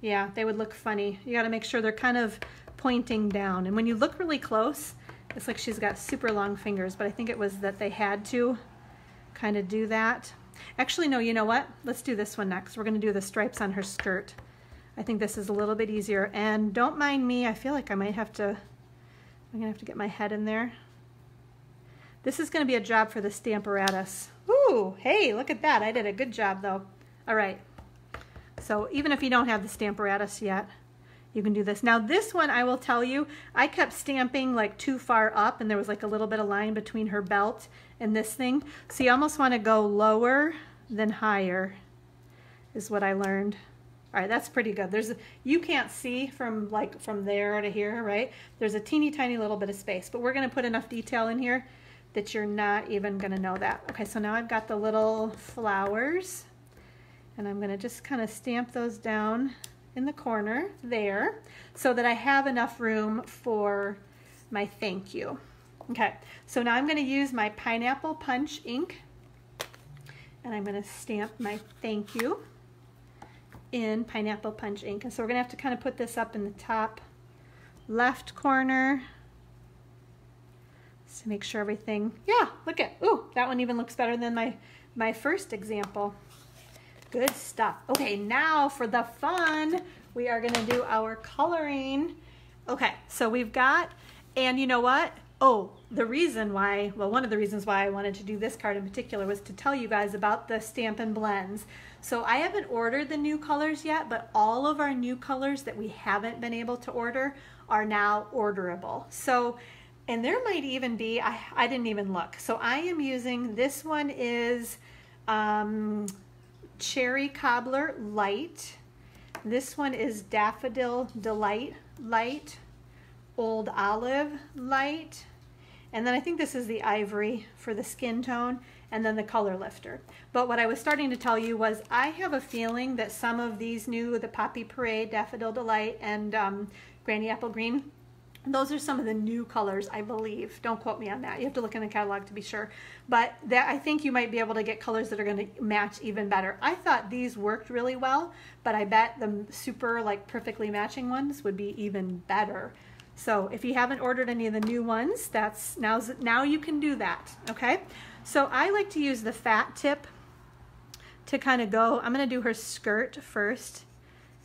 yeah, they would look funny. You gotta make sure they're kind of pointing down. And when you look really close, it's like she's got super long fingers, but I think it was that they had to kind of do that. Actually, no, you know what? Let's do this one next. We're gonna do the stripes on her skirt. I think this is a little bit easier. And don't mind me, I feel like I might have to, I'm gonna have to get my head in there. This is gonna be a job for the Stamparatus. Ooh, hey, look at that. I did a good job though. All right, so even if you don't have the Stamparatus yet, you can do this. Now this one, I will tell you, I kept stamping like too far up and there was like a little bit of line between her belt and this thing. So you almost wanna go lower than higher is what I learned. All right, that's pretty good. You can't see from there to here, right? There's a teeny tiny little bit of space, but we're gonna put enough detail in here that you're not even gonna know that. Okay, so now I've got the little flowers and I'm gonna just kind of stamp those down in the corner there so that I have enough room for my thank you. Okay, so now I'm gonna use my Pineapple Punch ink and I'm gonna stamp my thank you in Pineapple Punch ink. And so we're gonna have to kind of put this up in the top left corner to make sure everything, yeah, look at, ooh, that one even looks better than my first example. Good stuff. Okay, now for the fun, we are gonna do our coloring. Okay, so we've got, and you know what? Oh, the reason why, well, one of the reasons why I wanted to do this card in particular was to tell you guys about the Stampin' Blends. So I haven't ordered the new colors yet, but all of our new colors that we haven't been able to order are now orderable. So, and there might even be, I didn't even look. So I am using, this one is Cherry Cobbler Light. This one is Daffodil Delight Light, Old Olive Light, and then I think this is the Ivory for the skin tone, and then the Color Lifter. But what I was starting to tell you was I have a feeling that some of these new, the Poppy Parade, Daffodil Delight, and Granny Apple Green, those are some of the new colors, I believe. Don't quote me on that. You have to look in the catalog to be sure. But that, I think you might be able to get colors that are going to match even better. I thought these worked really well, but I bet the super like perfectly matching ones would be even better. So if you haven't ordered any of the new ones, that's now you can do that, okay? So I like to use the fat tip to kind of go, I'm going to do her skirt first,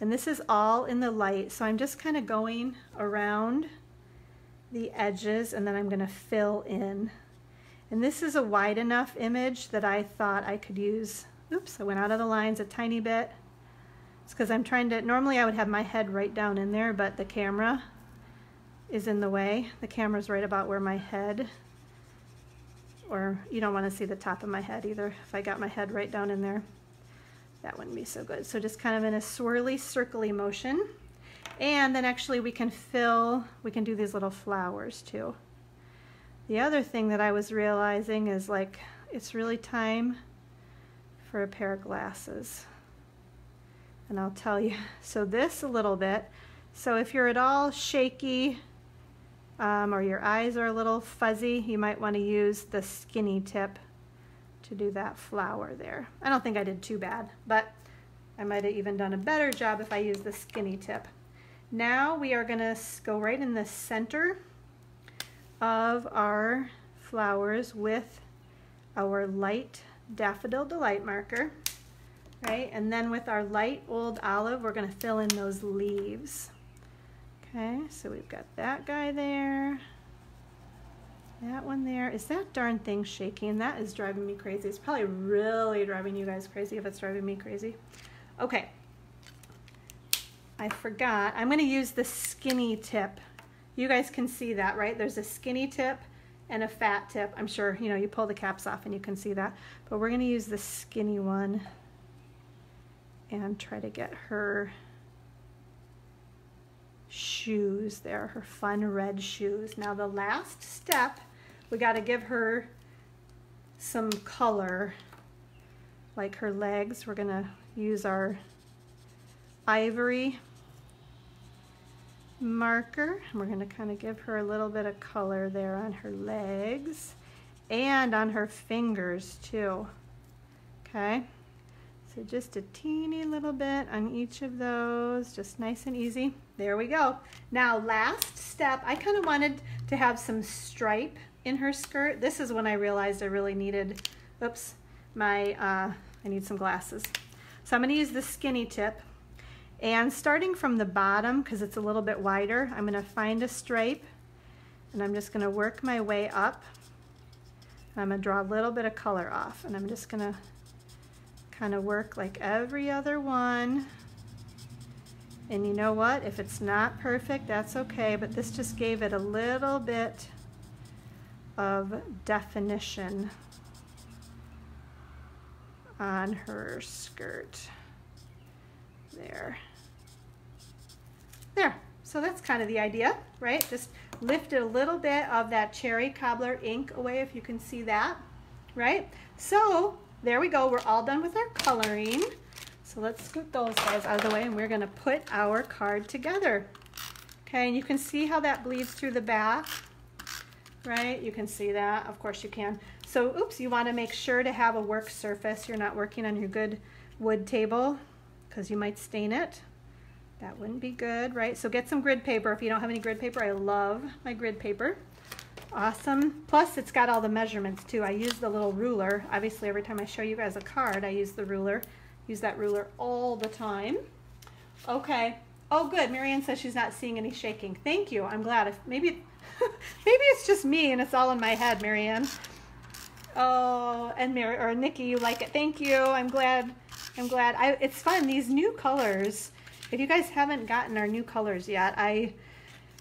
and this is all in the light, so I'm just kind of going around the edges and then I'm going to fill in. And this is a wide enough image that I thought I could use, oops, I went out of the lines a tiny bit. It's because I'm trying to, normally I would have my head right down in there, but the camera is in the way. The camera's right about where my head, or you don't want to see the top of my head either. If I got my head right down in there, that wouldn't be so good. So just kind of in a swirly, circly motion. And then actually we can do these little flowers too. The other thing that I was realizing is like, it's really time for a pair of glasses. And I'll tell you, so this a little bit. So if you're at all shaky, or your eyes are a little fuzzy, you might want to use the skinny tip to do that flower there. I don't think I did too bad, but I might have even done a better job if I used the skinny tip. Now we are going to go right in the center of our flowers with our light Daffodil Delight marker, right? And then with our light old olive, we're going to fill in those leaves. Okay, so we've got that guy there. That one there. Is that darn thing shaking? That is driving me crazy. It's probably really driving you guys crazy if it's driving me crazy. Okay. I forgot. I'm going to use the skinny tip. You guys can see that, right? There's a skinny tip and a fat tip. I'm sure, you know, you pull the caps off and you can see that. But we're going to use the skinny one and try to get her shoes there, her fun red shoes. Now the last step, we got to give her some color, like her legs. We're going to use our ivory marker, and we're going to kind of give her a little bit of color there on her legs and on her fingers too. Okay, so just a teeny little bit on each of those, just nice and easy. There we go. Now last step, I kind of wanted to have some stripe in her skirt. This is when I realized I really needed, oops, I need some glasses. So I'm going to use the skinny tip, and starting from the bottom, because it's a little bit wider, I'm going to find a stripe, and I'm just going to work my way up. I'm going to draw a little bit of color off, and I'm just going to kind of work like every other one. And you know what? If it's not perfect, that's okay, but this just gave it a little bit of definition on her skirt. There. So that's kind of the idea, right? Just lifted a little bit of that cherry cobbler ink away, if you can see that, right? So there we go. We're all done with our coloring. So let's scoot those guys out of the way, and we're going to put our card together. Okay, and you can see how that bleeds through the back, right? You can see that. Of course you can. So, oops, you want to make sure to have a work surface. You're not working on your good wood table because you might stain it. That wouldn't be good, right? So get some grid paper. If you don't have any grid paper, I love my grid paper. Awesome. Plus, it's got all the measurements too. I use the little ruler. Obviously, every time I show you guys a card, I use the ruler. Use that ruler all the time. Okay. Oh, good. Marianne says she's not seeing any shaking. Thank you. I'm glad. Maybe it's just me and it's all in my head, Marianne. Oh, and Nikki, you like it. Thank you. I'm glad. It's fun. These new colors. If you guys haven't gotten our new colors yet,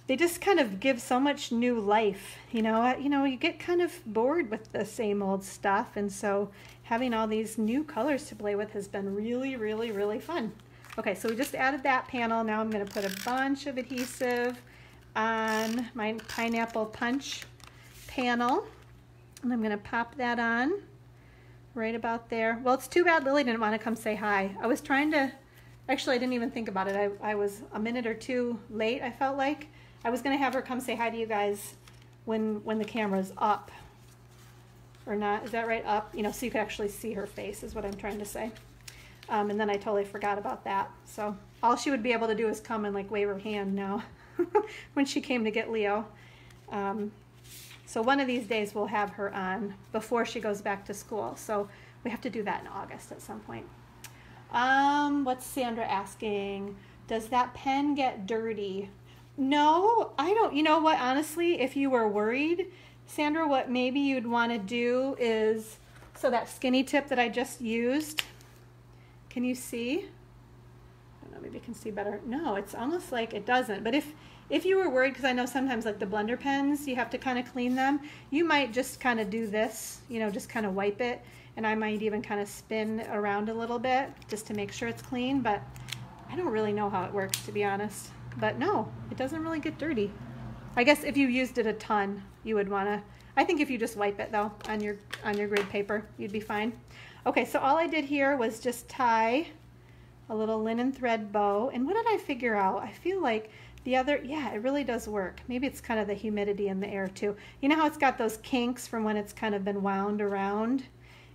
they just kind of give so much new life. You know, you get kind of bored with the same old stuff, and so having all these new colors to play with has been really, really, really fun. Okay, so we just added that panel. Now I'm going to put a bunch of adhesive on my pineapple punch panel, and I'm going to pop that on right about there. Well, it's too bad Lily didn't want to come say hi. I was trying to, actually I didn't even think about it. I was a minute or two late, I felt like. I was going to have her come say hi to you guys when the camera's up. Or not, is that right? Up, you know, so you could actually see her face is what I'm trying to say. And then I totally forgot about that. So all she would be able to do is come and like wave her hand now when she came to get Leo. So one of these days we'll have her on before she goes back to school. So we have to do that in August at some point. What's Sandra asking? Does that pen get dirty? No, I don't. You know what, honestly, if you were worried, Sandra, what maybe you'd want to do is, so that skinny tip that I just used, can you see? I don't know, maybe you can see better. No, it's almost like it doesn't. But if you were worried, because I know sometimes like the blender pens, you have to kind of clean them, you might just kind of do this, you know, just kind of wipe it. And I might even kind of spin around a little bit just to make sure it's clean. But I don't really know how it works, to be honest. But no, it doesn't really get dirty. I guess if you used it a ton, you would want to, I think if you just wipe it though on your grid paper, you'd be fine. Okay, so all I did here was just tie a little linen thread bow. And what did I figure out? I feel like the other, yeah, it really does work. Maybe it's kind of the humidity in the air too. You know how it's got those kinks from when it's kind of been wound around?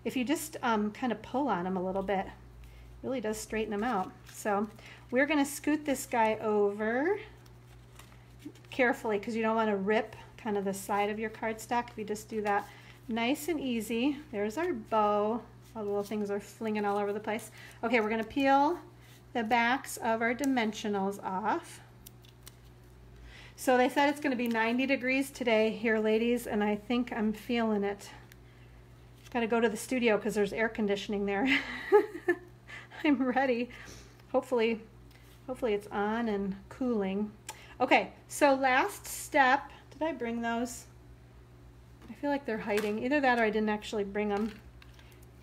If you just kind of pull on them a little bit, it really does straighten them out. So we're going to scoot this guy over carefully because you don't want to rip kind of the side of your cardstock. If you just do that nice and easy. There's our bow. All the little things are flinging all over the place. Okay, we're gonna peel the backs of our dimensionals off. So they said it's gonna be 90 degrees today here, ladies, and I think I'm feeling it. Gotta go to the studio because there's air conditioning there. I'm ready. Hopefully it's on and cooling. Okay, so last step, did I bring those? I feel like they're hiding. Either that or I didn't actually bring them.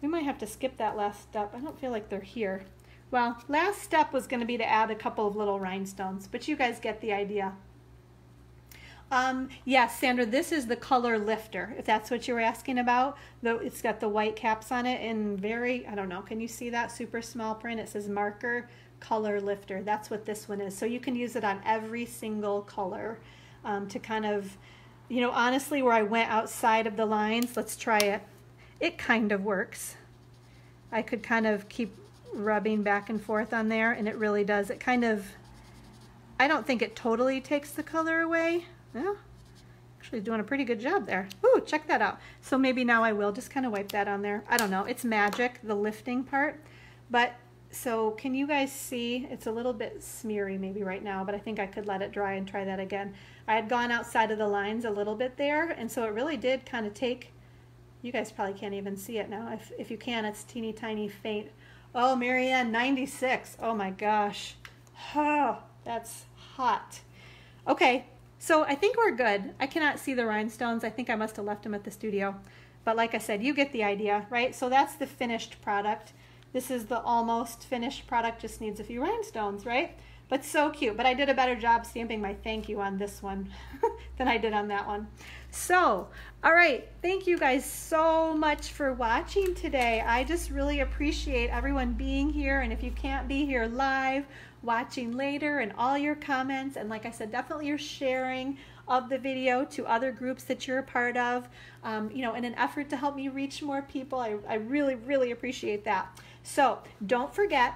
We might have to skip that last step. I don't feel like they're here. Well, last step was going to be to add a couple of little rhinestones, but you guys get the idea. Yes, Sandra, this is the color lifter, if that's what you were asking about. It's got the white caps on it in very, I don't know, can you see that super small print? It says marker color lifter. That's what this one is. So you can use it on every single color to kind of, you know, honestly, where I went outside of the lines, let's try it. It kind of works. I could kind of keep rubbing back and forth on there, and it really does. It kind of, I don't think it totally takes the color away. Yeah, actually doing a pretty good job there. Ooh, check that out. So maybe now I will just kind of wipe that on there. I don't know, it's magic, the lifting part. But so can you guys see, it's a little bit smeary maybe right now, but I think I could let it dry and try that again. I had gone outside of the lines a little bit there, and so it really did kind of take, you guys probably can't even see it now. If you can, it's teeny tiny faint. Oh, Marianne, 96. Oh my gosh. Oh, that's hot. Okay, so I think we're good. I cannot see the rhinestones. I think I must have left them at the studio. But like I said, you get the idea, right? So that's the finished product. This is the almost finished product, just needs a few rhinestones, right? But so cute. But I did a better job stamping my thank you on this one than I did on that one. So, all right, thank you guys so much for watching today. I just really appreciate everyone being here, and if you can't be here live, watching later, and all your comments, and like I said, definitely your sharing of the video to other groups that you're a part of, you know, in an effort to help me reach more people. I really, really appreciate that. So don't forget,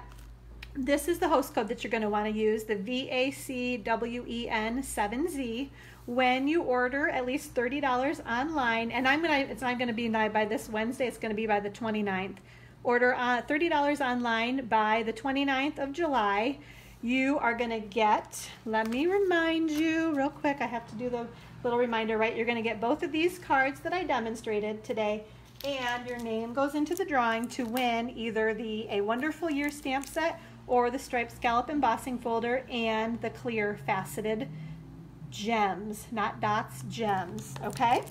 this is the host code that you're going to want to use, the VACWEN7Z, when you order at least $30 online. And it's not going to be by this Wednesday, it's going to be by the 29th. Order $30 online by the 29th of July. You are going to get, let me remind you real quick, I have to do the little reminder, right? You're going to get both of these cards that I demonstrated today, and your name goes into the drawing to win either the A Wonderful Year stamp set or the striped scallop embossing folder and the clear faceted gems, not dots, gems, okay?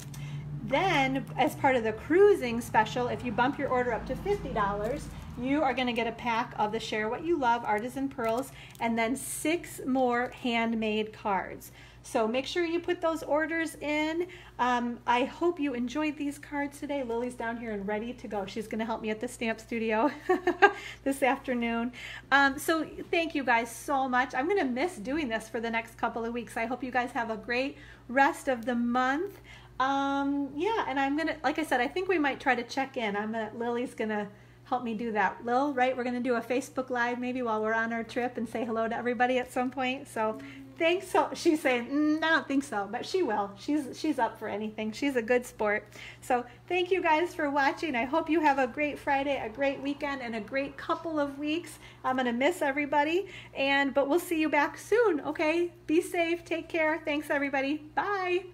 Then, as part of the cruising special, if you bump your order up to $50, you are going to get a pack of the Share What You Love Artisan Pearls and then 6 more handmade cards. So make sure you put those orders in. I hope you enjoyed these cards today. Lily's down here and ready to go. She's going to help me at the stamp studio this afternoon. So thank you guys so much. I'm going to miss doing this for the next couple of weeks. I hope you guys have a great rest of the month. Yeah, and I'm going to, like I said, I think we might try to check in. Lily's going to help me do that. Lil, right? We're going to do a Facebook Live maybe while we're on our trip and say hello to everybody at some point. So thanks. So she's saying, I don't think so, but she will. She's up for anything. She's a good sport. So thank you guys for watching. I hope you have a great Friday, a great weekend, and a great couple of weeks. I'm going to miss everybody, but we'll see you back soon. Okay? Be safe. Take care. Thanks, everybody. Bye.